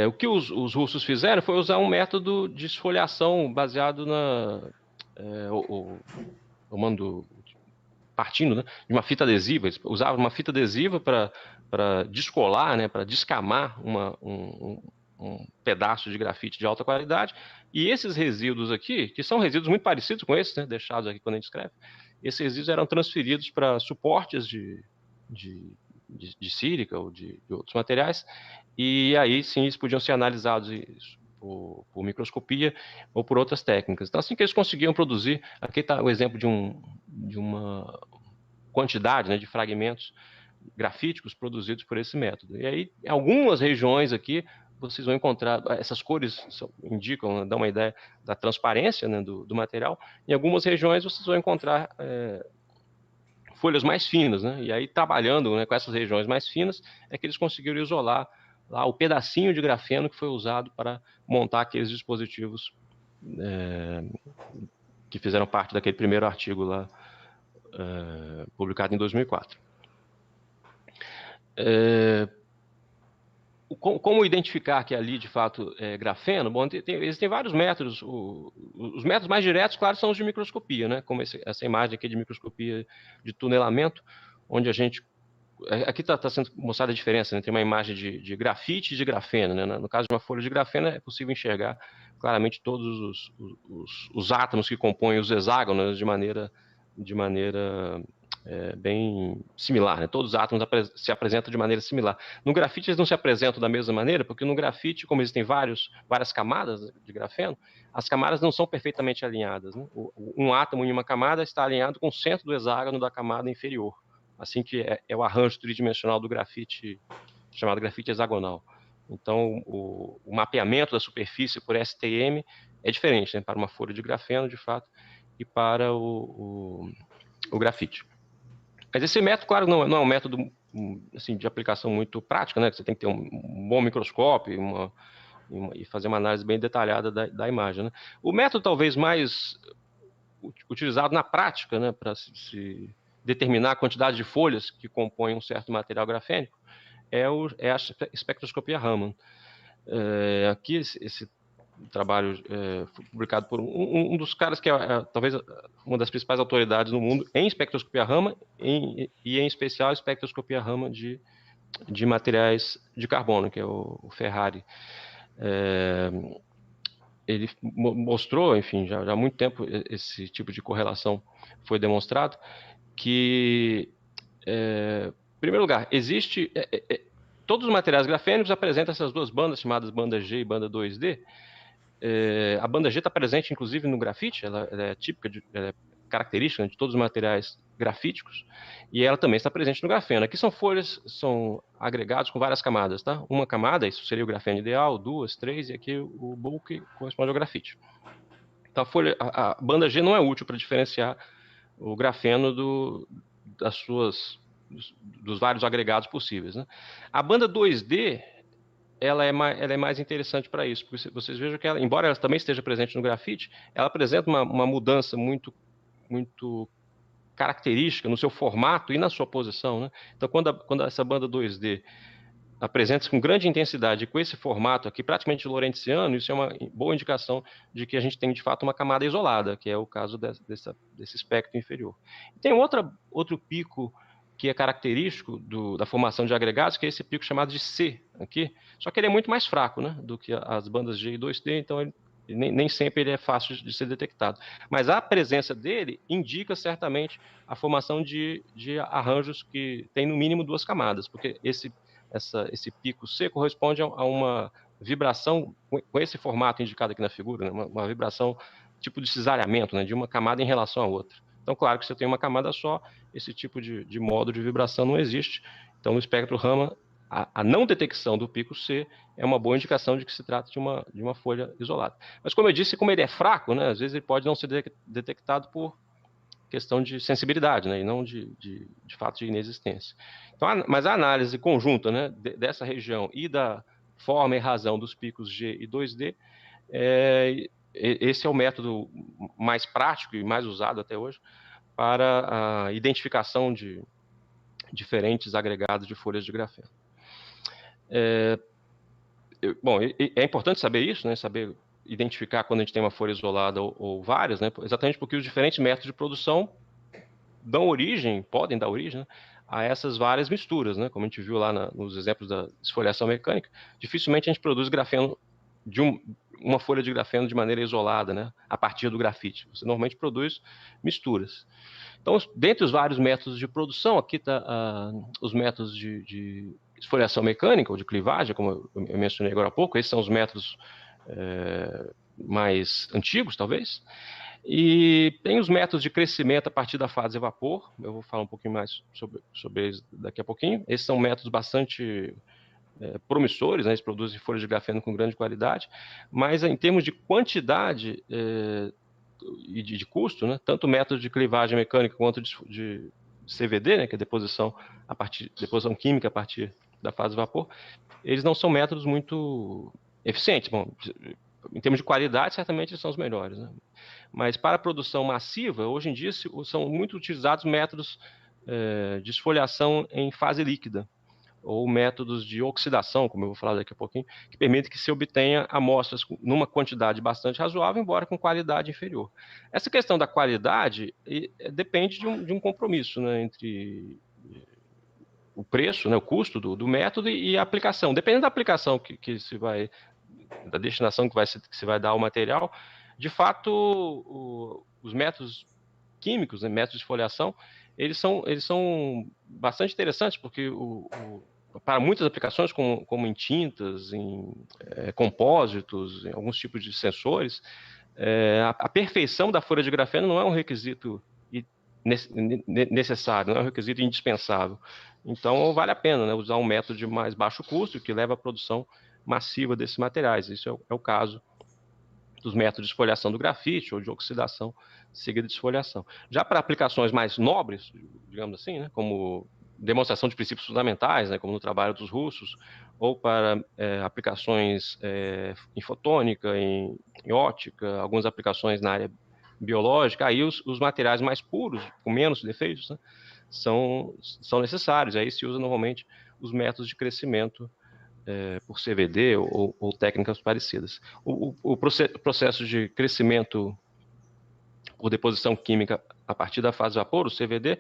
O que os russos fizeram foi usar um método de esfoliação baseado partindo, né, de uma fita adesiva. Eles usavam uma fita adesiva para descolar, né, para descamar um pedaço de grafite de alta qualidade, e esses resíduos aqui, que são resíduos muito parecidos com esses, né, deixados aqui quando a gente escreve, esses resíduos eram transferidos para suportes de sílica ou de outros materiais, e aí sim eles podiam ser analisados por microscopia ou por outras técnicas. Então, assim que eles conseguiam produzir, aqui está o exemplo de uma quantidade, né, de fragmentos grafíticos produzidos por esse método. E aí, em algumas regiões aqui, vocês vão encontrar, essas cores indicam, dão uma ideia da transparência, né, do material. Em algumas regiões vocês vão encontrar folhas mais finas, né? E aí, trabalhando, né, com essas regiões mais finas, é que eles conseguiram isolar lá o pedacinho de grafeno que foi usado para montar aqueles dispositivos que fizeram parte daquele primeiro artigo lá, publicado em 2004. Como identificar que ali, de fato, é grafeno? Bom, existem vários métodos. Os métodos mais diretos, claro, são os de microscopia, né? Como essa imagem aqui de microscopia de tunelamento, onde a gente... Aqui está sendo mostrada a diferença entre uma imagem de grafite e de grafeno, né? No caso de uma folha de grafeno, é possível enxergar claramente todos os átomos que compõem os hexágonos de maneira bem similar, né? Todos os átomos se apresentam de maneira similar. No grafite eles não se apresentam da mesma maneira, porque no grafite, como existem várias camadas de grafeno, as camadas não são perfeitamente alinhadas, né? Um átomo em uma camada está alinhado com o centro do hexágono da camada inferior, assim que é o arranjo tridimensional do grafite, chamado grafite hexagonal. Então, o mapeamento da superfície por STM é diferente, né? Para uma folha de grafeno, de fato, e para o grafite. Mas esse método, claro, não é um método assim, de aplicação muito prática, né? Você tem que ter um bom microscópio e fazer uma análise bem detalhada da imagem, né? O método talvez mais utilizado na prática, né, para se determinar a quantidade de folhas que compõem um certo material grafênico é a espectroscopia Raman. Aqui esse trabalho foi publicado por um dos caras que talvez uma das principais autoridades no mundo em espectroscopia Raman e em especial espectroscopia Raman de materiais de carbono, que é o Ferrari. Ele mostrou, enfim, já há muito tempo esse tipo de correlação foi demonstrado, que, em primeiro lugar, todos os materiais grafênicos apresentam essas duas bandas, chamadas banda G e banda 2D. A banda G está presente, inclusive, no grafite, ela é típica, ela é característica de todos os materiais grafíticos, e ela também está presente no grafeno. Aqui são folhas, são agregados com várias camadas, tá? Uma camada, isso seria o grafeno ideal, duas, três, e aqui o bulk corresponde ao grafite. Então a banda G não é útil para diferenciar o grafeno dos vários agregados possíveis, né? A banda 2D, ela é mais interessante para isso, porque vocês vejam que ela, embora ela também esteja presente no grafite, ela apresenta uma mudança muito característica no seu formato e na sua posição, né? Então, quando essa banda 2D apresenta-se com grande intensidade, com esse formato aqui praticamente lorentziano, isso é uma boa indicação de que a gente tem, de fato, uma camada isolada, que é o caso desse espectro inferior. Tem outro pico que é característico da formação de agregados, que é esse pico chamado de C aqui, só que ele é muito mais fraco, né, do que as bandas G e 2D, então nem sempre ele é fácil de ser detectado. Mas a presença dele indica certamente a formação de arranjos que tem no mínimo duas camadas, porque esse pico C corresponde a uma vibração com esse formato indicado aqui na figura, né? Uma vibração tipo de cisalhamento, né? De uma camada em relação à outra. Então, claro que se eu tenho uma camada só, esse tipo de modo de vibração não existe. Então, no espectro Raman, a não detecção do pico C é uma boa indicação de que se trata de uma folha isolada. Mas, como eu disse, como ele é fraco, né, às vezes ele pode não ser detectado por questão de sensibilidade, né, e não de fato de inexistência. Então, mas a análise conjunta, né, dessa região e da forma e razão dos picos G e 2D, esse é o método mais prático e mais usado até hoje para a identificação de diferentes agregados de folhas de grafeno. Bom, é importante saber isso, né, saber identificar quando a gente tem uma folha isolada ou várias, né, exatamente porque os diferentes métodos de produção podem dar origem, né, a essas várias misturas, né, como a gente viu lá nos exemplos da esfoliação mecânica. Dificilmente a gente produz grafeno uma folha de grafeno de maneira isolada, né, a partir do grafite. Você normalmente produz misturas. Então, dentre os vários métodos de produção, aqui está os métodos de esfoliação mecânica ou de clivagem, como eu mencionei agora há pouco. Esses são os métodos mais antigos, talvez. E tem os métodos de crescimento a partir da fase de vapor. Eu vou falar um pouquinho mais sobre eles daqui a pouquinho. Esses são métodos bastante promissores, né? Eles produzem folhas de grafeno com grande qualidade, mas em termos de quantidade e de custo, né? Tanto o método de clivagem mecânica quanto de CVD, né? Que é deposição química a partir da fase de vapor, eles não são métodos muito eficientes. Bom, em termos de qualidade, certamente eles são os melhores, né? Mas para a produção massiva, hoje em dia são muito utilizados métodos de esfoliação em fase líquida, ou métodos de oxidação, como eu vou falar daqui a pouquinho, que permitem que se obtenha amostras numa quantidade bastante razoável, embora com qualidade inferior. Essa questão da qualidade depende de um compromisso, né, entre o preço, né, o custo do método e a aplicação. Dependendo da aplicação que se vai, da destinação que se vai dar ao material, de fato, os métodos químicos, né, métodos de esfoliação, eles são bastante interessantes, porque para muitas aplicações, como em tintas, em compósitos, em alguns tipos de sensores, a perfeição da folha de grafeno não é um requisito necessário, não é um requisito indispensável. Então, vale a pena, né, usar um método de mais baixo custo, que leva à produção massiva desses materiais. Isso é o caso dos métodos de esfoliação do grafite ou de oxidação seguida de esfoliação. Já para aplicações mais nobres, digamos assim, né, como demonstração de princípios fundamentais, né, como no trabalho dos russos, ou para aplicações em fotônica, em ótica, algumas aplicações na área biológica, aí os materiais mais puros, com menos defeitos, né, são necessários. Aí se usa normalmente os métodos de crescimento por CVD ou técnicas parecidas. O processo de crescimento por deposição química a partir da fase vapor, o CVD,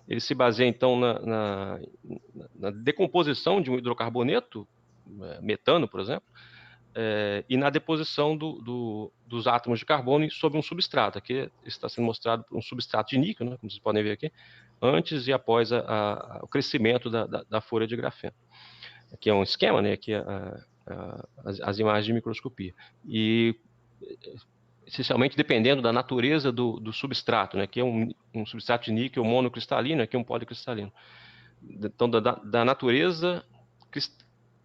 ele se baseia então na decomposição de um hidrocarboneto, metano, por exemplo, e na deposição dos átomos de carbono sobre um substrato. Aqui está sendo mostrado um substrato de níquel, né, como vocês podem ver aqui, antes e após o crescimento da folha de grafeno. Aqui é um esquema, né? Aqui as imagens de microscopia. E, essencialmente, dependendo da natureza do substrato, né? Aqui é um substrato de níquel monocristalino, aqui é um policristalino. Então, da natureza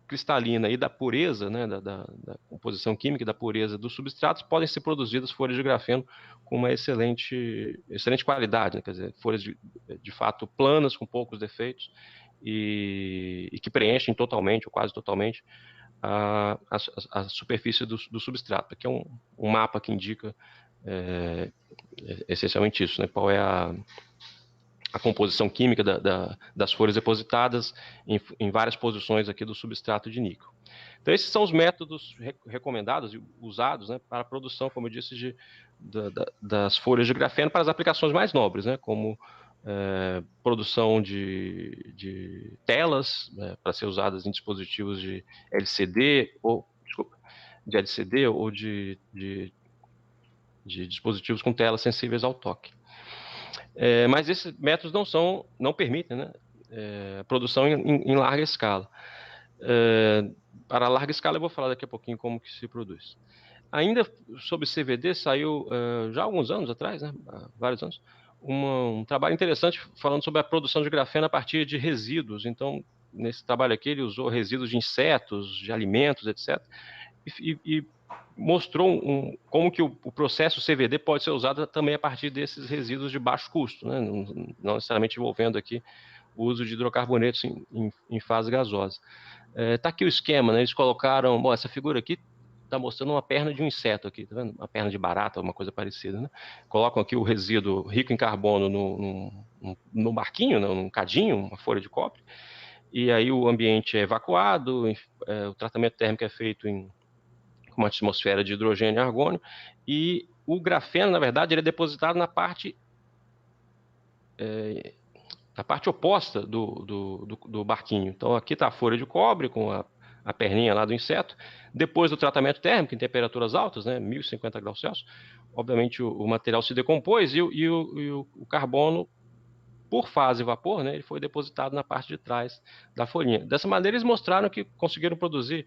cristalina e da pureza, né, da composição química e da pureza dos substratos, podem ser produzidas folhas de grafeno com uma excelente qualidade, né? Quer dizer, folhas de fato planas, com poucos defeitos, e que preenchem totalmente, ou quase totalmente, a superfície do substrato. Aqui é um mapa que indica essencialmente isso, né? Qual é a composição química das folhas depositadas em várias posições aqui do substrato de níquel. Então, esses são os métodos recomendados e usados, né, para a produção, como eu disse, das folhas de grafeno para as aplicações mais nobres, né, como produção de telas, né, para ser usadas em dispositivos de LCD, ou de dispositivos com telas sensíveis ao toque. Mas esses métodos não permitem, né, produção em larga escala. Para larga escala, eu vou falar daqui a pouquinho como que se produz. Ainda sobre CVD, saiu já há alguns anos atrás, né, há vários anos, um trabalho interessante falando sobre a produção de grafeno a partir de resíduos. Então, nesse trabalho aqui, ele usou resíduos de insetos, de alimentos, etc., e mostrou como que o processo CVD pode ser usado também a partir desses resíduos de baixo custo, né? Não necessariamente envolvendo aqui o uso de hidrocarbonetos em fase gasosa. Está aqui o esquema, né? Eles colocaram, bom, essa figura aqui está mostrando uma perna de um inseto aqui, tá vendo? Uma perna de barata, uma coisa parecida, né? Colocam aqui o resíduo rico em carbono no barquinho, né? Num cadinho, uma folha de cobre, e aí o ambiente é evacuado, o tratamento térmico é feito com uma atmosfera de hidrogênio e argônio, e o grafeno, na verdade, ele é depositado na parte oposta do barquinho. Então, aqui está a folha de cobre com a perninha lá do inseto. Depois do tratamento térmico, em temperaturas altas, né, 1050 graus Celsius, obviamente o material se decompôs e o carbono, por fase vapor, né, ele foi depositado na parte de trás da folhinha. Dessa maneira, eles mostraram que conseguiram produzir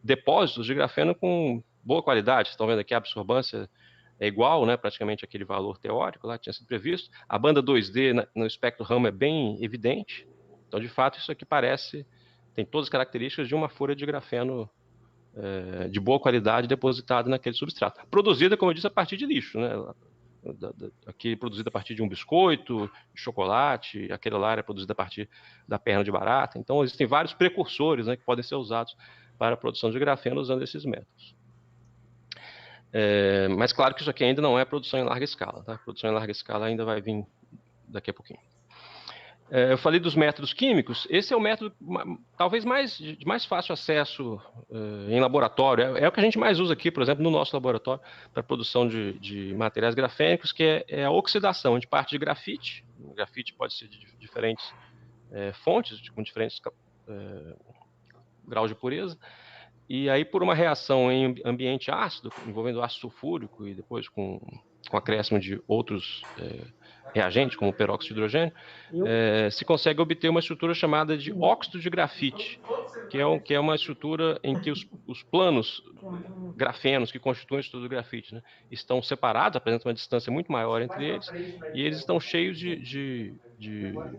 depósitos de grafeno com boa qualidade. Vocês estão vendo aqui a absorvância é igual, né, praticamente aquele valor teórico lá que tinha sido previsto. A banda 2D no espectro Raman é bem evidente. Então, de fato, isso aqui tem todas as características de uma folha de grafeno de boa qualidade depositada naquele substrato. Produzida, como eu disse, a partir de lixo, né? Aqui produzida a partir de um biscoito, de chocolate, aquele lá era produzido a partir da perna de barata. Então, existem vários precursores, né, que podem ser usados para a produção de grafeno usando esses métodos. Mas claro que isso aqui ainda não é produção em larga escala, tá? A produção em larga escala ainda vai vir daqui a pouquinho. Eu falei dos métodos químicos. Esse é o método talvez de mais fácil acesso em laboratório. É o que a gente mais usa aqui, por exemplo, no nosso laboratório, para a produção de materiais grafênicos, que é a oxidação. A gente parte de grafite. O grafite pode ser de diferentes fontes, com diferentes graus de pureza. E aí, por uma reação em ambiente ácido, envolvendo ácido sulfúrico e depois com acréscimo de outros reagentes, como o peróxido de hidrogênio, se consegue obter uma estrutura chamada de óxido de grafite, que é uma estrutura em que os planos grafenos que constituem a estrutura do grafite, né, estão separados, apresentam uma distância muito maior entre eles, e eles estão cheios de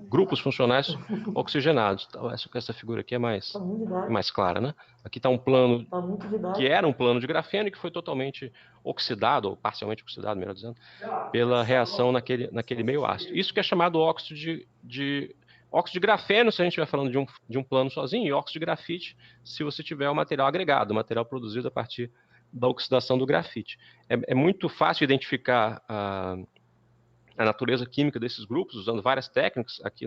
grupos funcionais oxigenados. Então, essa figura aqui é mais clara, né? Aqui está um plano que era um plano de grafeno e que foi totalmente oxidado, ou parcialmente oxidado, melhor dizendo, pela reação naquele meio ácido. Isso que é chamado óxido de grafeno, se a gente estiver falando de um plano sozinho, e óxido de grafite, se você tiver o material agregado, o material produzido a partir da oxidação do grafite. É muito fácil identificar a natureza química desses grupos, usando várias técnicas. Aqui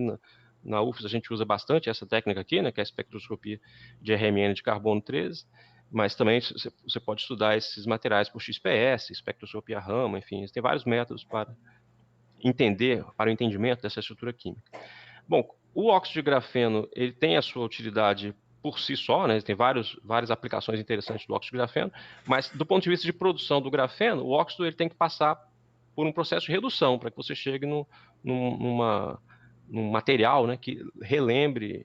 na UFES a gente usa bastante essa técnica aqui, né, que é a espectroscopia de RMN de carbono 13, mas também você pode estudar esses materiais por XPS, espectroscopia Raman, enfim, tem vários métodos para o entendimento dessa estrutura química. Bom, o óxido de grafeno, ele tem a sua utilidade por si só, né? Tem várias aplicações interessantes do óxido de grafeno, mas do ponto de vista de produção do grafeno, o óxido ele tem que passar por um processo de redução para que você chegue num material, né, que relembre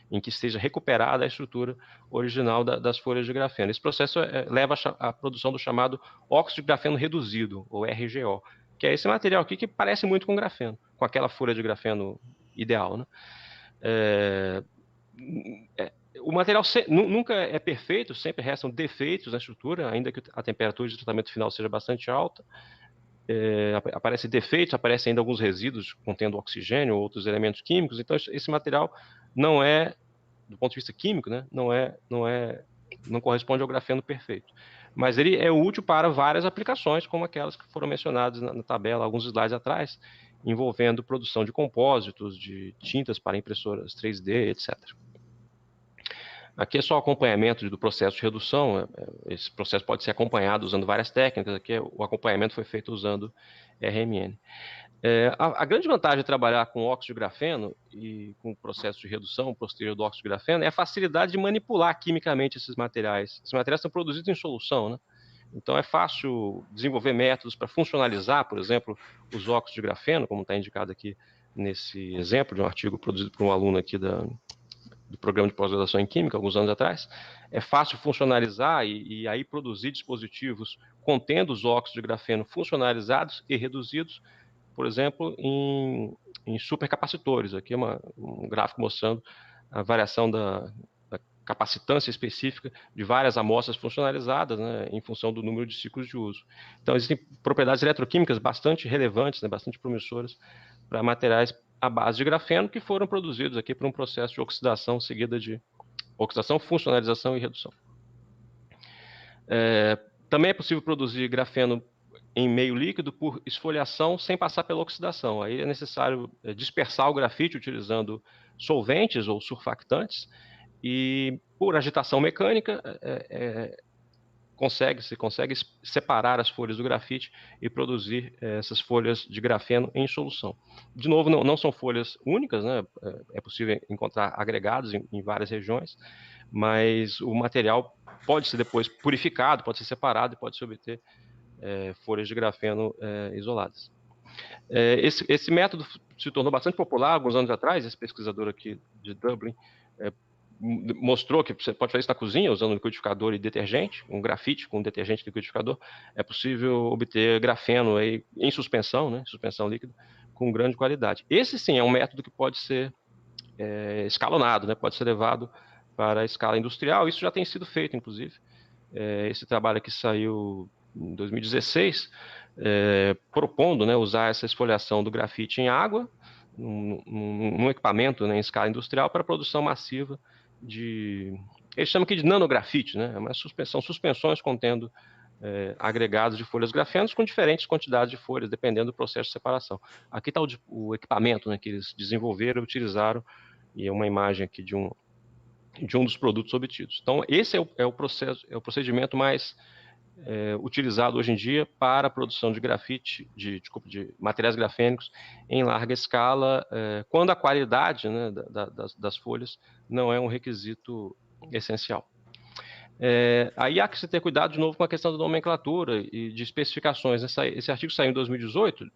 em que esteja recuperada a estrutura original das folhas de grafeno. Esse processo leva à produção do chamado óxido de grafeno reduzido, ou RGO, que é esse material aqui que parece muito com grafeno, com aquela folha de grafeno ideal, né? O material nunca é perfeito, sempre restam defeitos na estrutura, ainda que a temperatura de tratamento final seja bastante alta. Aparecem defeitos, aparecem ainda alguns resíduos contendo oxigênio ou outros elementos químicos. Então, esse material não é, do ponto de vista químico, né, não corresponde ao grafeno perfeito. Mas ele é útil para várias aplicações, como aquelas que foram mencionadas na tabela, alguns slides atrás, envolvendo produção de compósitos, de tintas para impressoras 3D, etc. Aqui é só o acompanhamento do processo de redução. Esse processo pode ser acompanhado usando várias técnicas. Aqui o acompanhamento foi feito usando RMN. A grande vantagem de trabalhar com óxido de grafeno e com o processo de redução posterior do óxido de grafeno é a facilidade de manipular quimicamente esses materiais. Esses materiais são produzidos em solução, né? Então é fácil desenvolver métodos para funcionalizar, por exemplo, os óxidos de grafeno, como está indicado aqui nesse exemplo de um artigo produzido por um aluno aqui do programa de pós-graduação em Química, alguns anos atrás. É fácil funcionalizar e aí produzir dispositivos contendo os óxidos de grafeno funcionalizados e reduzidos, por exemplo, em supercapacitores. Aqui é um gráfico mostrando a variação da capacitância específica de várias amostras funcionalizadas, né, em função do número de ciclos de uso. Então, existem propriedades eletroquímicas bastante relevantes, né, bastante promissoras para materiais à base de grafeno que foram produzidos aqui por um processo de oxidação seguida de oxidação, funcionalização e redução. Também é possível produzir grafeno em meio líquido por esfoliação sem passar pela oxidação. Aí é necessário dispersar o grafite utilizando solventes ou surfactantes e por agitação mecânica se consegue separar as folhas do grafite e produzir essas folhas de grafeno em solução. De novo, não são folhas únicas, né? É possível encontrar agregados em várias regiões, mas o material pode ser depois purificado, pode ser separado e pode se obter folhas de grafeno isoladas. Esse método se tornou bastante popular alguns anos atrás. Esse pesquisador aqui de Dublin mostrou que você pode fazer isso na cozinha usando liquidificador e detergente, um grafite com detergente e liquidificador. É possível obter grafeno aí em suspensão, né, suspensão líquida, com grande qualidade. Esse sim é um método que pode ser escalonado, né, pode ser levado para a escala industrial. Isso já tem sido feito, inclusive. Esse trabalho aqui saiu em 2016, propondo, né, usar essa esfoliação do grafite em água, num equipamento, né, em escala industrial para a produção massiva eles chamam aqui de nanografite, né? Mas suspensões contendo agregados de folhas grafenas com diferentes quantidades de folhas, dependendo do processo de separação. Aqui está o equipamento, né, que eles desenvolveram e utilizaram, e é uma imagem aqui de um dos produtos obtidos. Então, esse é o procedimento mais utilizado hoje em dia para a produção de grafite, de materiais grafênicos em larga escala, quando a qualidade, né, das folhas não é um requisito essencial. Aí há que se ter cuidado de novo com a questão da nomenclatura e de especificações. Esse artigo saiu em 2018,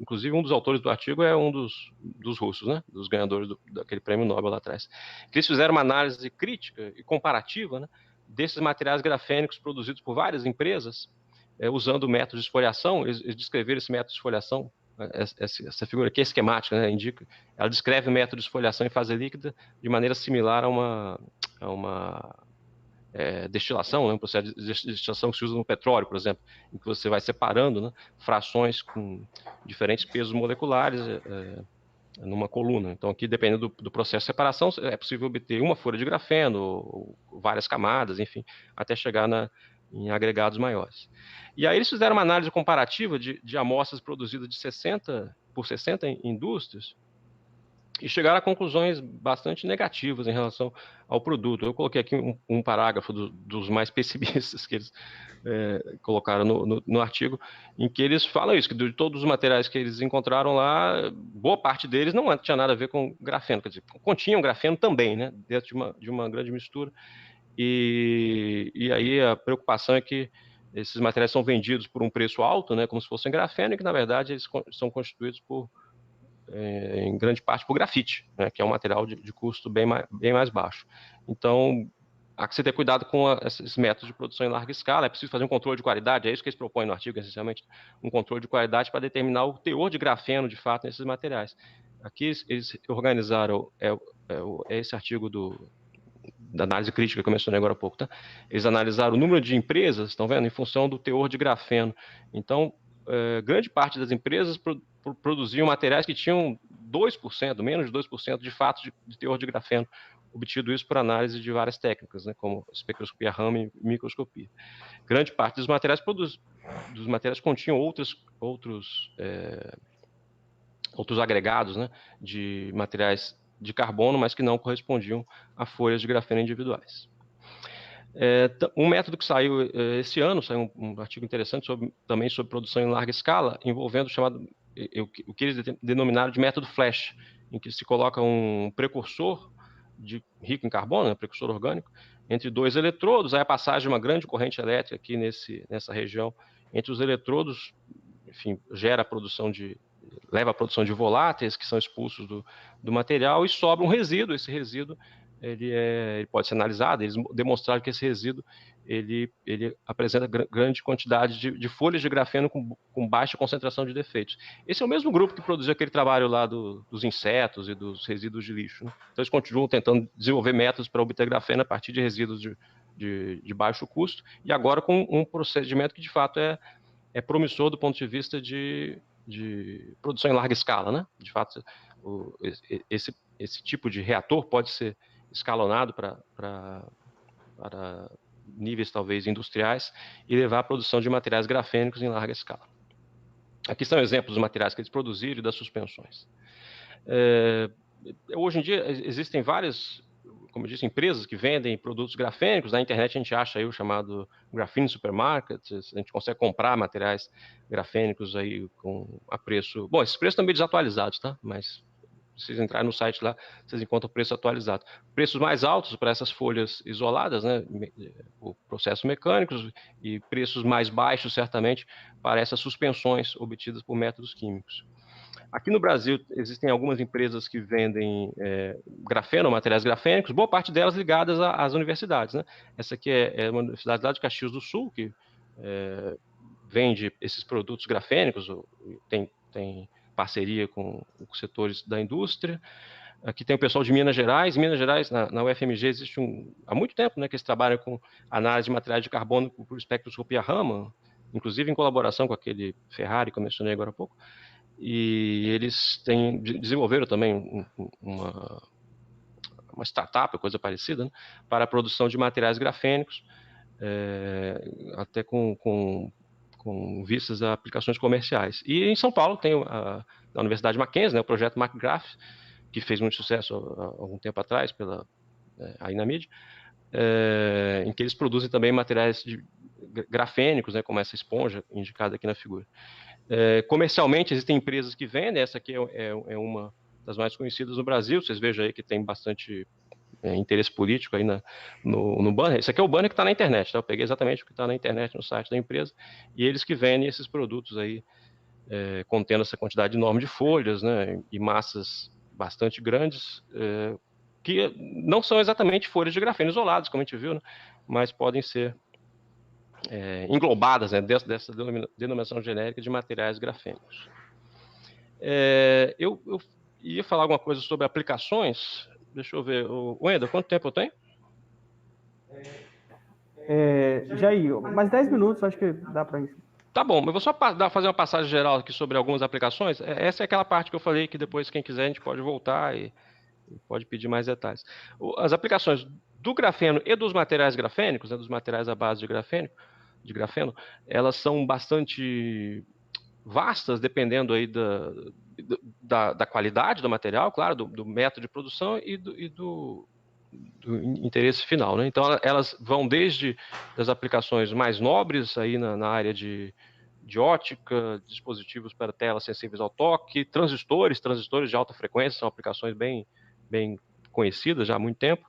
inclusive um dos autores do artigo é um dos russos, né, dos ganhadores daquele prêmio Nobel lá atrás. Eles fizeram uma análise crítica e comparativa, né, desses materiais grafênicos produzidos por várias empresas, usando o método de esfoliação. Eles descreveram esse método de esfoliação. Essa figura aqui é esquemática, né, ela descreve o método de esfoliação em fase líquida de maneira similar a uma destilação, né, um processo de destilação que se usa no petróleo, por exemplo, em que você vai separando, né, frações com diferentes pesos moleculares numa coluna. Então, aqui, dependendo do processo de separação, é possível obter uma folha de grafeno, ou várias camadas, enfim, até chegar em agregados maiores. E aí eles fizeram uma análise comparativa de amostras produzidas por 60 indústrias, e chegaram a conclusões bastante negativas em relação ao produto. Eu coloquei aqui um parágrafo dos mais pessimistas que eles colocaram no artigo, em que eles falam isso, que de todos os materiais que eles encontraram lá, boa parte deles não tinha nada a ver com grafeno, quer dizer, continham grafeno também, né, dentro de uma grande mistura, e aí a preocupação é que esses materiais são vendidos por um preço alto, né, como se fossem grafeno, e que na verdade eles são constituídos em grande parte por grafite, né, que é um material de custo bem mais baixo. Então, há que se ter cuidado com esses métodos de produção em larga escala. É preciso fazer um controle de qualidade, é isso que eles propõem no artigo, essencialmente, um controle de qualidade para determinar o teor de grafeno, de fato, nesses materiais. Aqui eles organizaram esse artigo da análise crítica que eu mencionei agora há pouco, tá? Eles analisaram o número de empresas, estão vendo, em função do teor de grafeno. Então, grande parte das empresas produziam materiais que tinham 2%, menos de 2% de fato de teor de grafeno, obtido isso por análise de várias técnicas, né, como espectroscopia Raman e microscopia. Grande parte dos materiais continham outros agregados, né, de materiais de carbono, mas que não correspondiam a folhas de grafeno individuais. Um método que saiu esse ano, saiu um artigo interessante também sobre produção em larga escala, envolvendo o que eles denominaram de método flash, em que se coloca um precursor rico em carbono, né, precursor orgânico, entre dois eletrodos, aí a passagem de uma grande corrente elétrica aqui nessa região entre os eletrodos, enfim, leva à produção de voláteis que são expulsos do material, e sobra um resíduo. Esse resíduo ele pode ser analisado. Eles demonstraram que esse resíduo ele apresenta grande quantidade de folhas de grafeno com baixa concentração de defeitos. Esse é o mesmo grupo que produziu aquele trabalho lá dos insetos e dos resíduos de lixo, né? Então eles continuam tentando desenvolver métodos para obter grafeno a partir de resíduos de baixo custo, e agora com um procedimento que de fato é promissor do ponto de vista de produção em larga escala, né? De fato, esse tipo de reator pode ser escalonado para níveis talvez industriais e levar à produção de materiais grafênicos em larga escala. Aqui são exemplos dos materiais que eles produziram e das suspensões. Hoje em dia existem várias, como eu disse, empresas que vendem produtos grafênicos. Na internet a gente acha aí o chamado Graphene Supermarket. A gente consegue comprar materiais grafênicos aí a preço... Bom, esses preços estão meio desatualizados, tá? Mas se vocês entrarem no site lá, vocês encontram o preço atualizado. Preços mais altos para essas folhas isoladas, né, por processos mecânicos, e preços mais baixos, certamente, para essas suspensões obtidas por métodos químicos. Aqui no Brasil, existem algumas empresas que vendem grafeno, materiais grafênicos, boa parte delas ligadas às universidades, né? Essa aqui é uma universidade lá de Caxias do Sul, que vende esses produtos grafênicos, tem parceria com os setores da indústria. Aqui tem o pessoal de Minas Gerais. Minas Gerais, na UFMG, existe há muito tempo, né, que eles trabalham com análise de materiais de carbono por espectroscopia Raman, inclusive em colaboração com aquele Ferrari que eu mencionei agora há pouco. E eles desenvolveram também uma startup, coisa parecida, né, para a produção de materiais grafênicos, até com vistas a aplicações comerciais. E em São Paulo tem a Universidade Mackenzie, né, o projeto MacGraph, que fez muito sucesso há algum tempo atrás aí na mídia, em que eles produzem também materiais grafênicos, né, como essa esponja indicada aqui na figura. Comercialmente, existem empresas que vendem, essa aqui é uma das mais conhecidas no Brasil, vocês vejam aí que tem bastante interesse político aí no banner. Esse aqui é o banner que está na internet, tá? Eu peguei exatamente o que está na internet, no site da empresa, e eles que vendem esses produtos aí, contendo essa quantidade enorme de folhas, né, e massas bastante grandes, que não são exatamente folhas de grafeno isoladas, como a gente viu, né, mas podem ser englobadas, né, dentro dessa denominação genérica de materiais grafênicos. Eu ia falar alguma coisa sobre aplicações. Deixa eu ver. Wendel, quanto tempo eu tenho? Jair, mais 10 minutos, acho que dá para isso. Tá bom, eu vou só fazer uma passagem geral aqui sobre algumas aplicações. Essa é aquela parte que eu falei que depois, quem quiser, a gente pode voltar e pode pedir mais detalhes. As aplicações do grafeno e dos materiais grafênicos, né, dos materiais à base de grafeno, elas são bastante vastas, dependendo aí da qualidade do material, claro, do método de produção e do interesse final, né? Então, elas vão desde as aplicações mais nobres aí na área de ótica, dispositivos para telas sensíveis ao toque, transistores de alta frequência, são aplicações bem conhecidas já há muito tempo,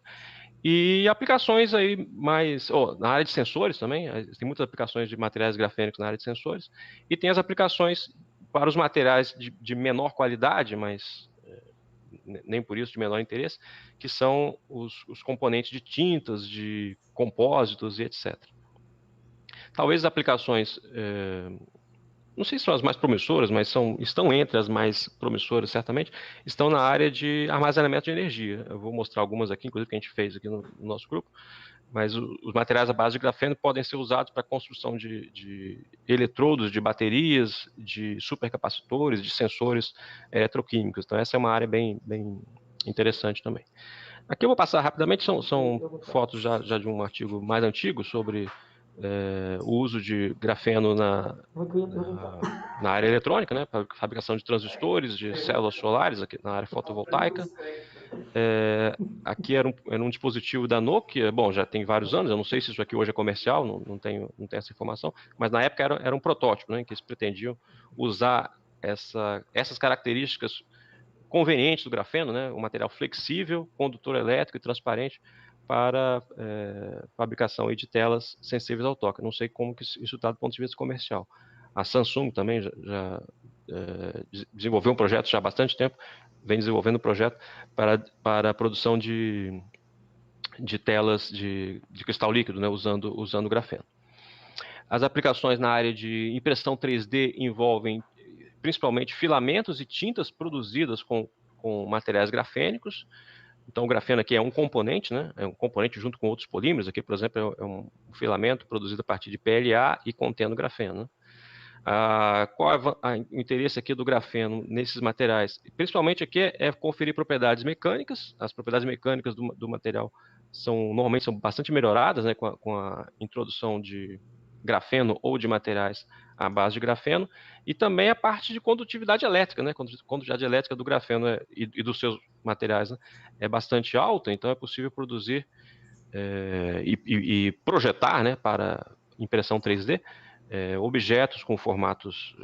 e aplicações aí mais na área de sensores também, tem muitas aplicações de materiais grafênicos na área de sensores, e tem as aplicações para os materiais de menor qualidade, mas nem por isso de menor interesse, que são os componentes de tintas, de compósitos e etc. Talvez as aplicações, não sei se são as mais promissoras, mas estão entre as mais promissoras, certamente, estão na área de armazenamento de energia. Eu vou mostrar algumas aqui, inclusive que a gente fez aqui no nosso grupo, mas os materiais à base de grafeno podem ser usados para a construção de eletrodos, de baterias, de supercapacitores, de sensores eletroquímicos. Então, essa é uma área bem interessante também. Aqui eu vou passar rapidamente, são fotos já de um artigo mais antigo sobre o uso de grafeno na área eletrônica, né, para fabricação de transistores, de células solares, aqui na área fotovoltaica. Aqui era um dispositivo da Nokia, bom, já tem vários anos, eu não sei se isso aqui hoje é comercial, não tenho essa informação, mas na época era um protótipo, né, em que eles pretendiam usar essas características convenientes do grafeno, né, um material flexível, condutor elétrico e transparente para fabricação de telas sensíveis ao toque. Não sei como que isso está do ponto de vista comercial. A Samsung também já desenvolveu um projeto já há bastante tempo, vem desenvolvendo um projeto para a produção de telas de cristal líquido, né, usando grafeno. As aplicações na área de impressão 3D envolvem principalmente filamentos e tintas produzidas com materiais grafênicos. Então, o grafeno aqui é um componente, né? É um componente junto com outros polímeros. Aqui, por exemplo, é um filamento produzido a partir de PLA e contendo grafeno, né? Qual é o interesse aqui do grafeno nesses materiais? Principalmente aqui é conferir propriedades mecânicas. As propriedades mecânicas do material normalmente são bastante melhoradas, né, com a introdução de grafeno ou de materiais à base de grafeno, e também a parte de condutividade elétrica, né? Condutividade elétrica do grafeno e dos seus materiais, né, é bastante alta, então é possível produzir e projetar, né, para impressão 3D objetos com formatos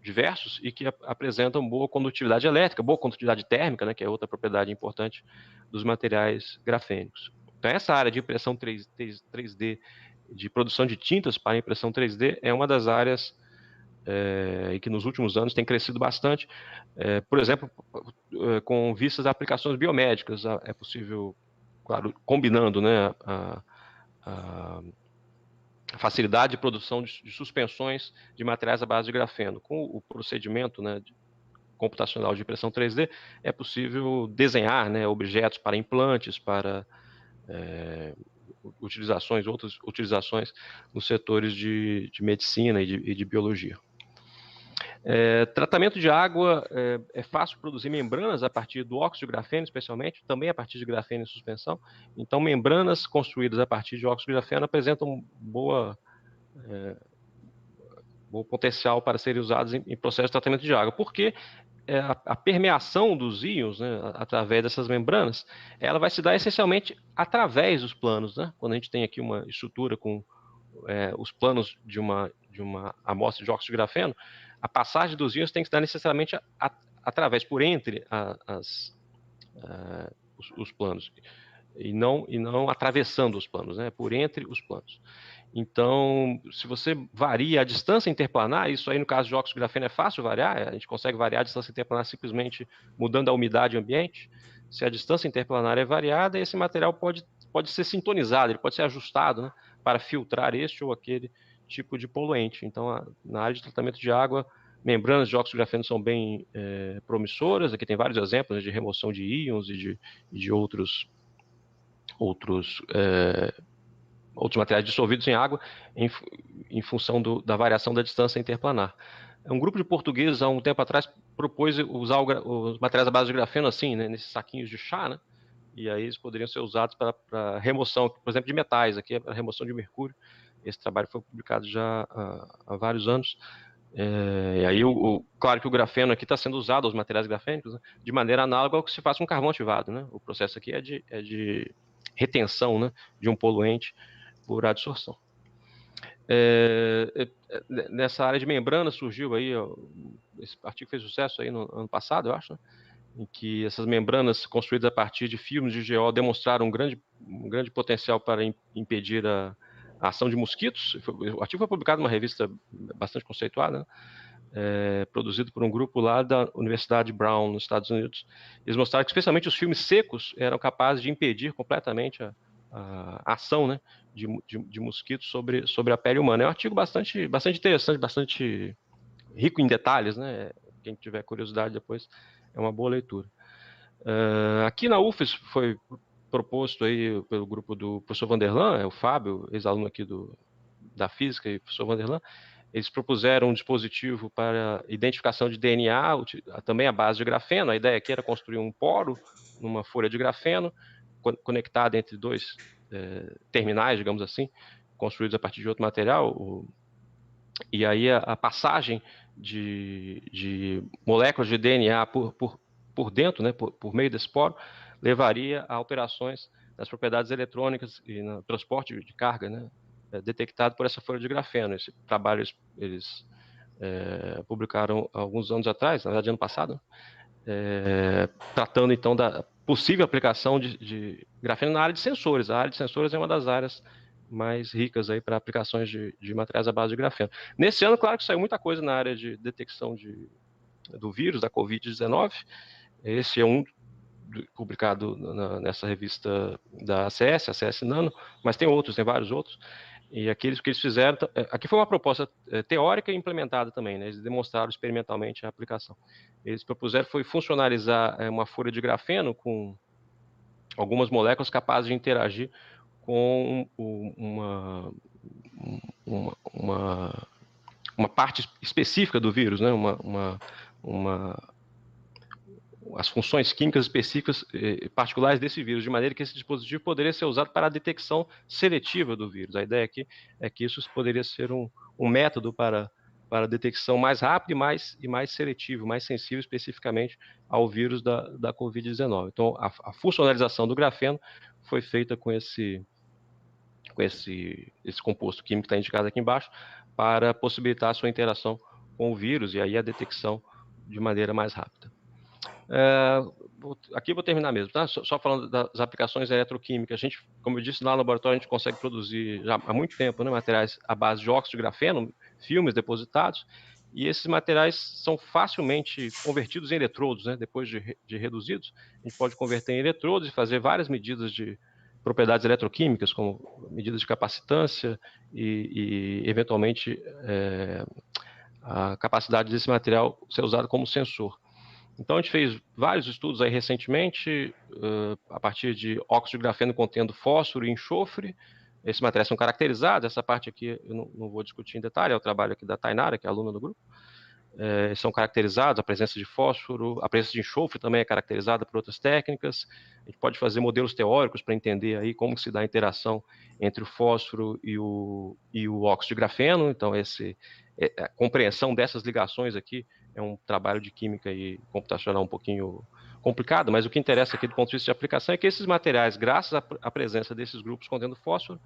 diversos e que apresentam boa condutividade elétrica, boa condutividade térmica, né, que é outra propriedade importante dos materiais grafênicos. Então, essa área de impressão 3D, de produção de tintas para impressão 3D, é uma das áreas que nos últimos anos tem crescido bastante. Por exemplo, com vistas a aplicações biomédicas, é possível, claro, combinando, né, a facilidade de produção de suspensões de materiais à base de grafeno. Com o procedimento, né, computacional de impressão 3D, é possível desenhar, né, objetos para implantes, para outras utilizações nos setores de medicina e de biologia. Tratamento de água, é fácil produzir membranas a partir do óxido de grafeno, especialmente, também a partir de grafeno em suspensão. Então, membranas construídas a partir de óxido de grafeno apresentam bom potencial para serem usadas em processo de tratamento de água, porque a permeação dos íons, né, através dessas membranas, ela vai se dar essencialmente através dos planos, né? Quando a gente tem aqui uma estrutura com os planos de uma amostra de óxido de grafeno, a passagem dos íons tem que se dar necessariamente através, por entre os planos, e não atravessando os planos, né? Por entre os planos. Então, se você varia a distância interplanar, isso aí no caso de óxido de grafeno é fácil variar, a gente consegue variar a distância interplanar simplesmente mudando a umidade ambiente. Se a distância interplanar é variada, esse material pode ser sintonizado, ele pode ser ajustado, né, para filtrar este ou aquele tipo de poluente. Então, na área de tratamento de água, membranas de óxido de grafeno são bem promissoras. Aqui tem vários exemplos, né, de remoção de íons e de outros materiais dissolvidos em água em função da variação da distância interplanar. Um grupo de portugueses, há um tempo atrás, propôs usar os materiais à base de grafeno assim, né, nesses saquinhos de chá, né, e aí eles poderiam ser usados para remoção, por exemplo, de metais, aqui para remoção de mercúrio. Esse trabalho foi publicado já há vários anos. E aí, claro que o grafeno aqui está sendo usado, os materiais grafênicos, né, de maneira análoga ao que se faz com carvão ativado, né? O processo aqui é de retenção, né, de um poluente por adsorção. Nessa área de membrana surgiu aí, esse artigo fez sucesso aí no ano passado, eu acho, né, em que essas membranas construídas a partir de filmes de GO demonstraram um grande potencial para impedir a ação de mosquitos. O artigo foi publicado numa revista bastante conceituada, né, produzido por um grupo lá da Universidade Brown, nos Estados Unidos. Eles mostraram que especialmente os filmes secos eram capazes de impedir completamente a ação, né, de mosquitos sobre a pele humana. É um artigo bastante interessante, bastante rico em detalhes, né? Quem tiver curiosidade depois, é uma boa leitura. Aqui na UFES foi proposto aí pelo grupo do professor Vanderlan, o Fábio, ex-aluno aqui da física, e o professor Vanderlan. Eles propuseram um dispositivo para identificação de DNA, também à base de grafeno. A ideia aqui era construir um poro numa folha de grafeno, conectada entre dois terminais, digamos assim, construídos a partir de outro material. E aí a passagem de moléculas de DNA por dentro, né, por meio desse poro, levaria a alterações nas propriedades eletrônicas e no transporte de carga, né, detectado por essa folha de grafeno. Esse trabalho eles publicaram alguns anos atrás, na verdade ano passado, tratando então da possível aplicação de grafeno na área de sensores. A área de sensores é uma das áreas mais ricas aí para aplicações de materiais à base de grafeno. Nesse ano, claro que saiu muita coisa na área de detecção do vírus, da Covid-19. Esse é um publicado nessa revista da ACS Nano, mas tem outros, tem vários outros. E aqueles que eles fizeram, aqui foi uma proposta teórica e implementada também, né? Eles demonstraram experimentalmente a aplicação. Eles propuseram foi funcionalizar uma folha de grafeno com algumas moléculas capazes de interagir com uma parte específica do vírus, né? As funções químicas específicas particulares desse vírus, de maneira que esse dispositivo poderia ser usado para a detecção seletiva do vírus. A ideia aqui é que isso poderia ser um método para a detecção mais rápida e mais seletivo, mais sensível especificamente ao vírus da Covid-19. Então, a funcionalização do grafeno foi feita com esse composto químico que está indicado aqui embaixo, para possibilitar a sua interação com o vírus e aí a detecção de maneira mais rápida. Aqui vou terminar mesmo, tá? Só falando das aplicações eletroquímicas. A gente, como eu disse, lá no laboratório a gente consegue produzir já há muito tempo, né, materiais à base de óxido de grafeno, filmes depositados, e esses materiais são facilmente convertidos em eletrodos, né? Depois de reduzidos, a gente pode converter em eletrodos e fazer várias medidas de propriedades eletroquímicas, como medidas de capacitância e eventualmente, a capacidade desse material ser usado como sensor. Então, a gente fez vários estudos aí recentemente, a partir de óxido de grafeno contendo fósforo e enxofre. Esses materiais são caracterizados, essa parte aqui eu não vou discutir em detalhe, é o trabalho aqui da Tainara, que é aluna do grupo. são caracterizados, a presença de fósforo, a presença de enxofre também é caracterizada por outras técnicas. A gente pode fazer modelos teóricos para entender aí como se dá a interação entre o fósforo e o óxido de grafeno. Então, a compreensão dessas ligações aqui é um trabalho de química e computacional um pouquinho complicado, mas o que interessa aqui do ponto de vista de aplicação é que esses materiais, graças à presença desses grupos contendo fósforo,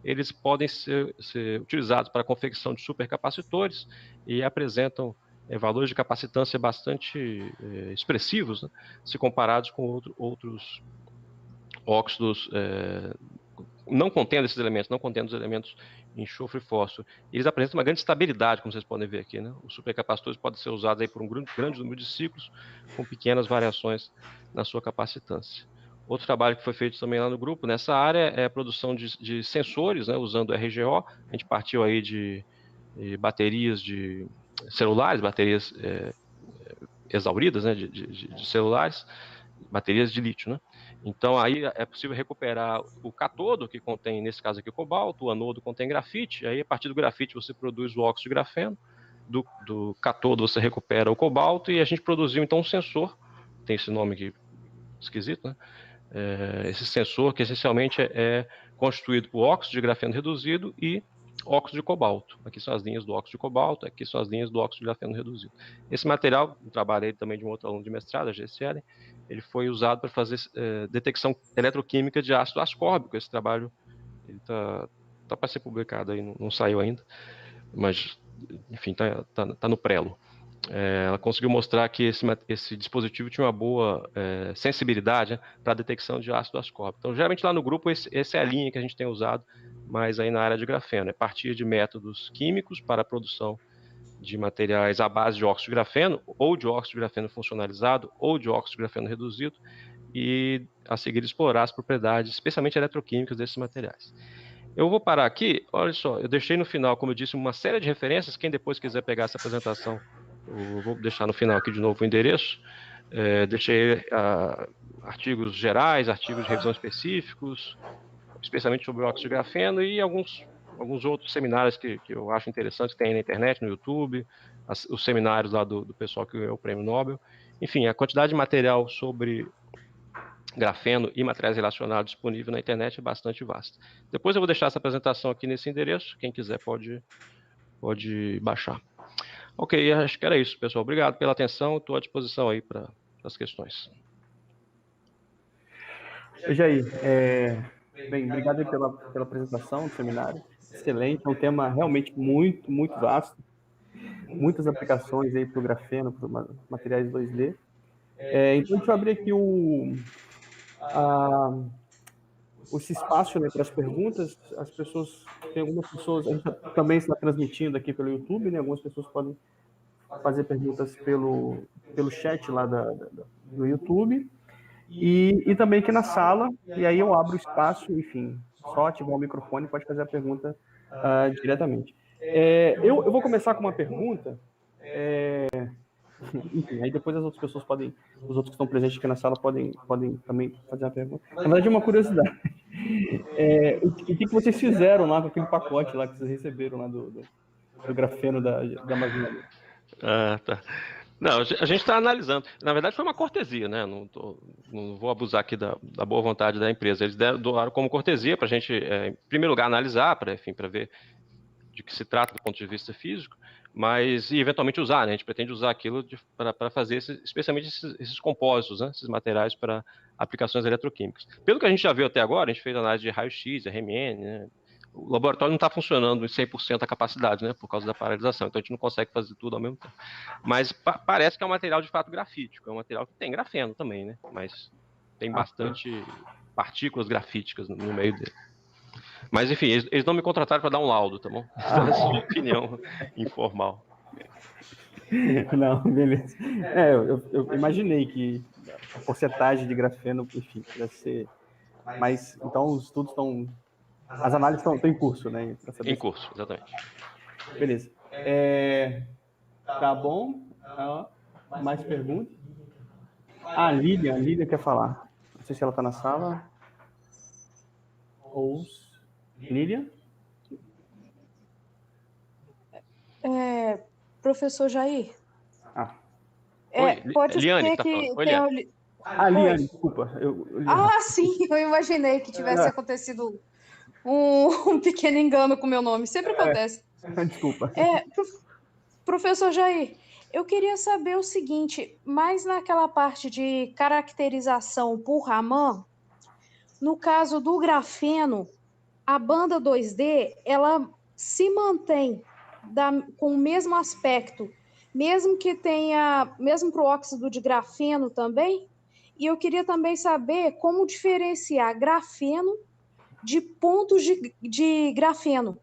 eles podem ser utilizados para a confecção de supercapacitores e apresentam valores de capacitância bastante expressivos, né, se comparados com outros óxidos não contendo esses elementos, não contendo os elementos enxofre e fósforo. Eles apresentam uma grande estabilidade, como vocês podem ver aqui, né? Os supercapacitores podem ser usados aí por um grande número de ciclos, com pequenas variações na sua capacitância. Outro trabalho que foi feito também lá no grupo, nessa área, é a produção de sensores, né, usando RGO. A gente partiu aí de baterias de celulares, baterias exauridas, né, de celulares, baterias de lítio, né? Então aí é possível recuperar o catodo, que contém, nesse caso aqui, o cobalto, o anodo contém grafite, aí a partir do grafite você produz o óxido de grafeno, do catodo você recupera o cobalto, e a gente produziu então um sensor, tem esse nome aqui esquisito, né? Esse sensor que essencialmente é constituído por óxido de grafeno reduzido e óxido de cobalto. Aqui são as linhas do óxido de cobalto, aqui são as linhas do óxido de grafeno reduzido. Esse material, eu trabalhei também de um outro aluno de mestrado, a GSL, ele foi usado para fazer detecção eletroquímica de ácido ascórbico. Esse trabalho está para ser publicado, aí, não saiu ainda, mas, enfim, está no prelo. Ela conseguiu mostrar que esse dispositivo tinha uma boa sensibilidade, né, para a detecção de ácido ascórbico. Então, geralmente lá no grupo, essa é a linha que a gente tem usado, mas aí na área de grafeno, partir de métodos químicos para a produção de materiais à base de óxido de grafeno, ou de óxido de grafeno funcionalizado, ou de óxido de grafeno reduzido, e a seguir explorar as propriedades, especialmente eletroquímicas, desses materiais. Eu vou parar aqui. Olha só, eu deixei no final, como eu disse, uma série de referências. Quem depois quiser pegar essa apresentação, eu vou deixar no final aqui de novo o endereço. Deixei artigos gerais, artigos de revisão específicos, especialmente sobre o óxido de grafeno, e alguns outros seminários que eu acho interessantes, que tem aí na internet, no YouTube, os seminários lá do pessoal que ganhou o Prêmio Nobel. Enfim, a quantidade de material sobre grafeno e materiais relacionados disponível na internet é bastante vasta. Depois eu vou deixar essa apresentação aqui nesse endereço, quem quiser pode baixar. Ok, acho que era isso, pessoal. Obrigado pela atenção, estou à disposição aí para as questões. Jair, bem, obrigado aí pela apresentação do seminário. Excelente, é um tema realmente muito, muito vasto. Muitas aplicações aí para o grafeno, para materiais 2D. Então, deixa eu abrir aqui esse espaço, né, para as perguntas. Tem algumas pessoas, a gente também está transmitindo aqui pelo YouTube, né? Algumas pessoas podem fazer perguntas pelo chat lá do YouTube. E também aqui na sala, e aí eu abro o espaço, enfim, só ativar o microfone pode fazer a pergunta diretamente. Eu vou começar com uma pergunta, enfim, aí depois as outras pessoas os outros que estão presentes aqui na sala podem também fazer a pergunta. Na verdade, é uma curiosidade. O que vocês fizeram lá com aquele pacote lá que vocês receberam lá do grafeno da Amazônia? Tá. Não, a gente está analisando. Na verdade, foi uma cortesia, né? Não vou abusar aqui da boa vontade da empresa. Eles doaram como cortesia para a gente, em primeiro lugar, analisar, para ver de que se trata do ponto de vista físico, mas e eventualmente usar, né? A gente pretende usar aquilo para fazer especialmente esses compósitos, né? Esses materiais para aplicações eletroquímicas. Pelo que a gente já viu até agora, a gente fez análise de raio-x, RMN, né? O laboratório não está funcionando em 100% a capacidade, né? Por causa da paralisação, então a gente não consegue fazer tudo ao mesmo tempo. Mas parece que é um material de fato grafítico, é um material que tem grafeno também, né? Mas tem bastante partículas grafíticas no meio dele. Mas, enfim, eles não me contrataram para dar um laudo, tá bom? Então, é só uma opinião informal. Não, beleza. Eu imaginei que a porcentagem de grafeno, enfim, deve ser. Mas, então, os estudos estão. As análises estão em curso, né? Para saber em curso, exatamente. Beleza. Tá bom. Mais perguntas? A Lídia quer falar. Não sei se ela está na sala. Ou. Lídia? Professor Jair, Oi, Pode Liane ser que tá falando. que Oi, tenha... Liane. Liane, desculpa. Eu li errado. Ah, sim, eu imaginei que tivesse acontecido um pequeno engano com o meu nome. Sempre acontece. Desculpa. Professor Jair, eu queria saber o seguinte, mais naquela parte de caracterização por Raman, no caso do grafeno, a banda 2D, ela se mantém com o mesmo aspecto, mesmo para o óxido de grafeno também? E eu queria também saber como diferenciar grafeno de pontos de grafeno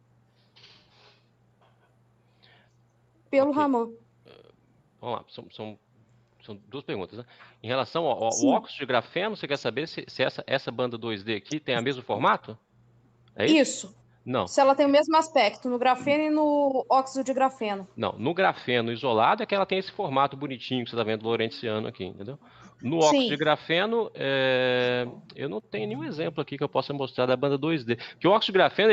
pelo Ok. Raman. Vamos lá, são duas perguntas, né? Em relação ao Sim, óxido de grafeno, você quer saber se essa banda 2D aqui tem o mesmo formato? É isso? isso. Não. Se ela tem o mesmo aspecto no grafeno e no óxido de grafeno. Não, no grafeno isolado é que ela tem esse formato bonitinho que você está vendo lorentziano aqui, entendeu? No óxido de Sim. grafeno, eu não tenho nenhum exemplo aqui que eu possa mostrar da banda 2D. Porque o óxido de grafeno,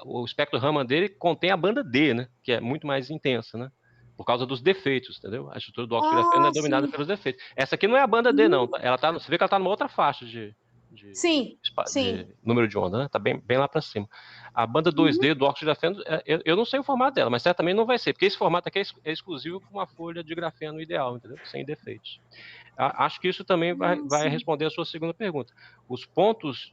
o espectro Raman dele contém a banda D, né? Que é muito mais intensa, né? Por causa dos defeitos, entendeu? A estrutura do óxido de grafeno Ah, é dominada sim. pelos defeitos. Essa aqui não é a banda D, não. Ela tá, você vê que ela está numa outra faixa de, Sim, de sim. número de onda, né? Tá bem lá para cima. A banda Uhum. 2D do óxido de grafeno, eu não sei o formato dela, mas certamente não vai ser, porque esse formato aqui é exclusivo para uma folha de grafeno ideal, entendeu? Sem defeitos. Acho que isso também vai Sim. responder a sua segunda pergunta. Os pontos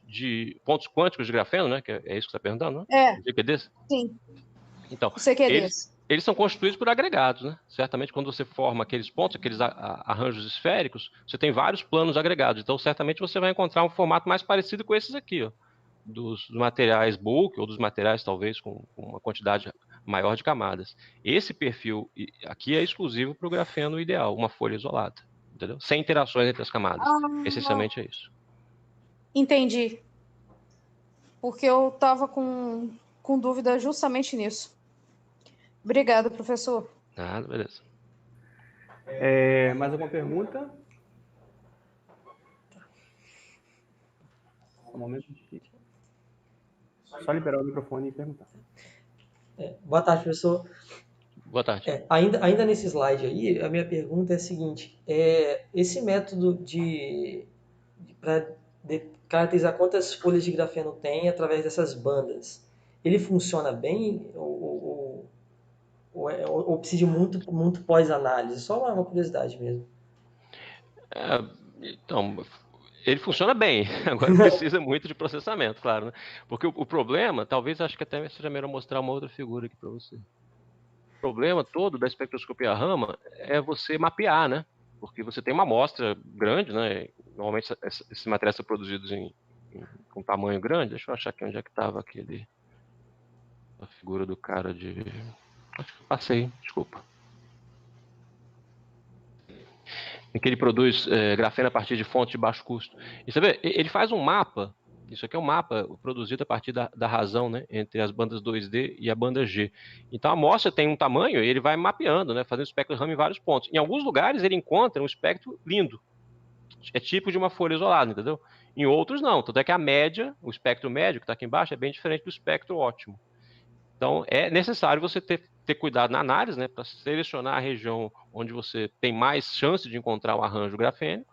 quânticos de grafeno, né? Que é isso que você está perguntando, né? É, GPDs? sim. Então, O CQDs. eles são constituídos por agregados, né? Certamente, quando você forma aqueles pontos, aqueles arranjos esféricos, você tem vários planos agregados. Então, certamente você vai encontrar um formato mais parecido com esses aqui, ó, dos materiais bulk ou dos materiais talvez com uma quantidade maior de camadas. Esse perfil aqui é exclusivo para o grafeno ideal, uma folha isolada, entendeu? Sem interações entre as camadas. Ah, Essencialmente é isso. entendi. Porque eu estava com dúvida justamente nisso. Obrigada, professor. Ah, beleza. Mais alguma pergunta? Um momento de... Só liberar o microfone e perguntar. Boa tarde, professor. Boa tarde. Ainda nesse slide aí, a minha pergunta é a seguinte: esse método para caracterizar quantas folhas de grafeno tem através dessas bandas, ele funciona bem ou precisa de muito pós-análise? Só uma curiosidade mesmo. Então, ele funciona bem, agora precisa muito de processamento, claro, né? Porque o problema, talvez acho que até seja melhor mostrar uma outra figura aqui para você. O problema todo da espectroscopia Raman é você mapear, né? Porque você tem uma amostra grande, né? Normalmente esses materiais são produzidos com tamanho grande. Deixa eu achar aqui onde é que estava a figura do cara de... Acho que eu passei, desculpa. Em que ele produz grafeno a partir de fontes de baixo custo. E você vê, ele faz um mapa, isso aqui é um mapa produzido a partir da razão, né, entre as bandas 2D e a banda G. Então a amostra tem um tamanho e ele vai mapeando, né, fazendo espectro Raman em vários pontos. Em alguns lugares ele encontra um espectro lindo, é tipo de uma folha isolada, entendeu? Em outros não, tanto é que a média, o espectro médio que está aqui embaixo é bem diferente do espectro ótimo. Então, é necessário você ter cuidado na análise, né, para selecionar a região onde você tem mais chance de encontrar um arranjo grafênico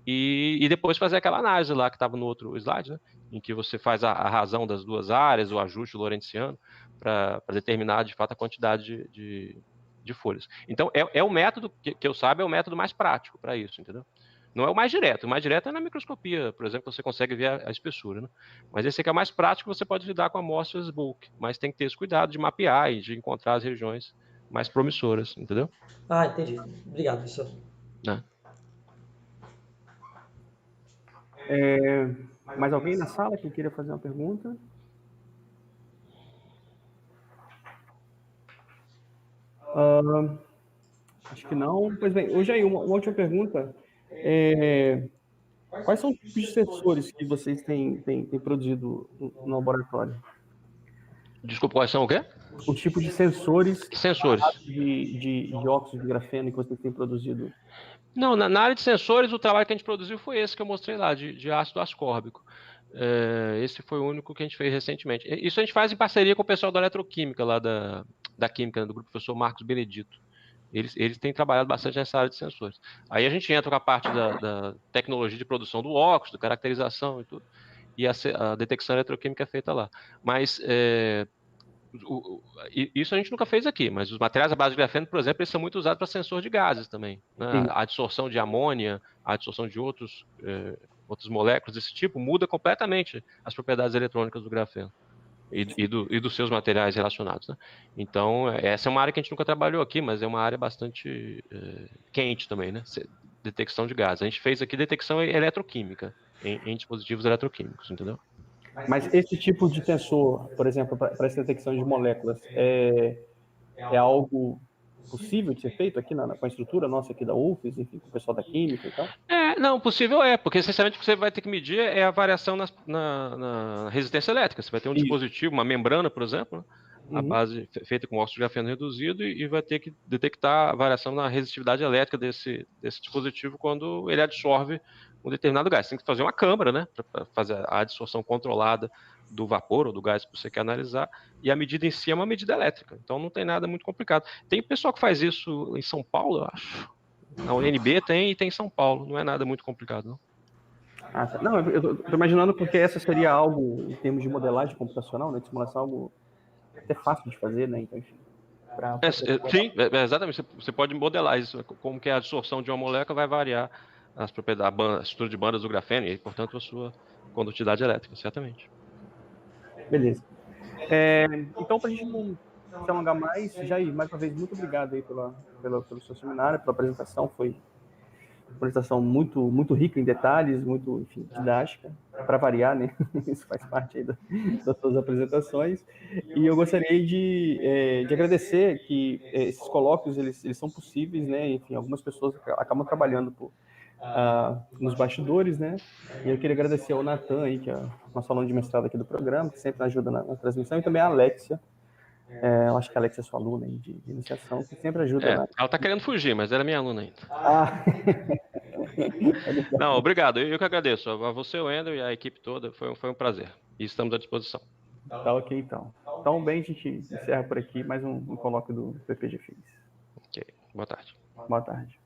e depois fazer aquela análise lá que estava no outro slide, né, em que você faz a razão das duas áreas, o ajuste lorentziano, para determinar, de fato, a quantidade de folhas. Então, é o método, que eu saiba, é o método mais prático para isso, entendeu? Não é o mais direto. O mais direto é na microscopia, por exemplo, você consegue ver a espessura, né? Mas esse aqui é mais prático, você pode lidar com amostras bulk, mas tem que ter esse cuidado de mapear e de encontrar as regiões mais promissoras, entendeu? Ah, entendi. Obrigado, professor. Né? Mais alguém na sala que queira fazer uma pergunta? Acho que não. Pois bem, hoje aí uma última pergunta. Quais são os tipos de sensores que vocês têm produzido no laboratório? Desculpa, quais são o quê? O tipo de sensores Que sensores? de óxido de grafeno que vocês têm produzido? Não, na área de sensores, o trabalho que a gente produziu foi esse que eu mostrei lá, de ácido ascórbico. Esse foi o único que a gente fez recentemente. Isso a gente faz em parceria com o pessoal da eletroquímica, lá da química, né, do grupo professor Marcos Benedito. Eles têm trabalhado bastante nessa área de sensores. Aí a gente entra com a parte da tecnologia de produção do óculos, da caracterização e tudo, e a detecção eletroquímica é feita lá. Mas isso a gente nunca fez aqui, mas os materiais à base de grafeno, por exemplo, eles são muito usados para sensor de gases também, né? Sim. A adsorção de amônia, a adsorção de outras moléculas desse tipo muda completamente as propriedades eletrônicas do grafeno e dos seus materiais relacionados, né? Então, essa é uma área que a gente nunca trabalhou aqui, mas é uma área bastante quente também, né? Detecção de gases. A gente fez aqui detecção eletroquímica em dispositivos eletroquímicos, entendeu? Mas esse tipo de sensor, por exemplo, para essa detecção de moléculas, é algo possível de ser feito aqui com a estrutura nossa aqui da UFES, enfim, com o pessoal da Química e tal? Não, possível porque essencialmente o que você vai ter que medir é a variação na resistência elétrica. Você vai ter um dispositivo, uma membrana, por exemplo, né? A base feita com óxido de grafeno reduzido e vai ter que detectar a variação na resistividade elétrica desse dispositivo quando ele absorve um determinado gás. Você tem que fazer uma câmara, né, para fazer a adsorção controlada do vapor ou do gás que você quer analisar, e a medida em si é uma medida elétrica, então não tem nada muito complicado. Tem pessoal que faz isso em São Paulo, eu acho. Na UNB tem e tem em São Paulo, não é nada muito complicado, não. Ah, tá. Não, eu tô imaginando porque essa seria algo, em termos de modelagem computacional, né, de simulação, algo até fácil de fazer, né, então, enfim. Sim, exatamente. Você pode modelar isso, como que a absorção de uma molécula vai variar as propriedades, a estrutura de bandas do grafeno e, portanto, a sua condutividade elétrica, certamente. Beleza. Então, para a gente não se alongar mais, Jair, mais uma vez, muito obrigado aí pelo seu seminário, pela apresentação. Foi uma apresentação muito, muito rica em detalhes, muito, enfim, didática, para variar, né? Isso faz parte aí das suas apresentações. E eu gostaria de agradecer que esses colóquios, eles são possíveis, né? Enfim, algumas pessoas acabam trabalhando nos bastidores, né? E eu queria agradecer ao Natan aí, que é nosso aluno de mestrado aqui do programa, que sempre ajuda na transmissão, e também a Alexia. Eu acho que a Alexia é sua aluna aí de iniciação, que sempre ajuda ela está querendo fugir, mas ela é minha aluna ainda. Ah. Não, obrigado. Eu que agradeço. A você, o Wendel e a equipe toda. Foi um prazer. E estamos à disposição. Tá ok, então. Então, bem, a gente encerra por aqui mais um colóquio do PPG Fins. Ok. Boa tarde. Boa tarde.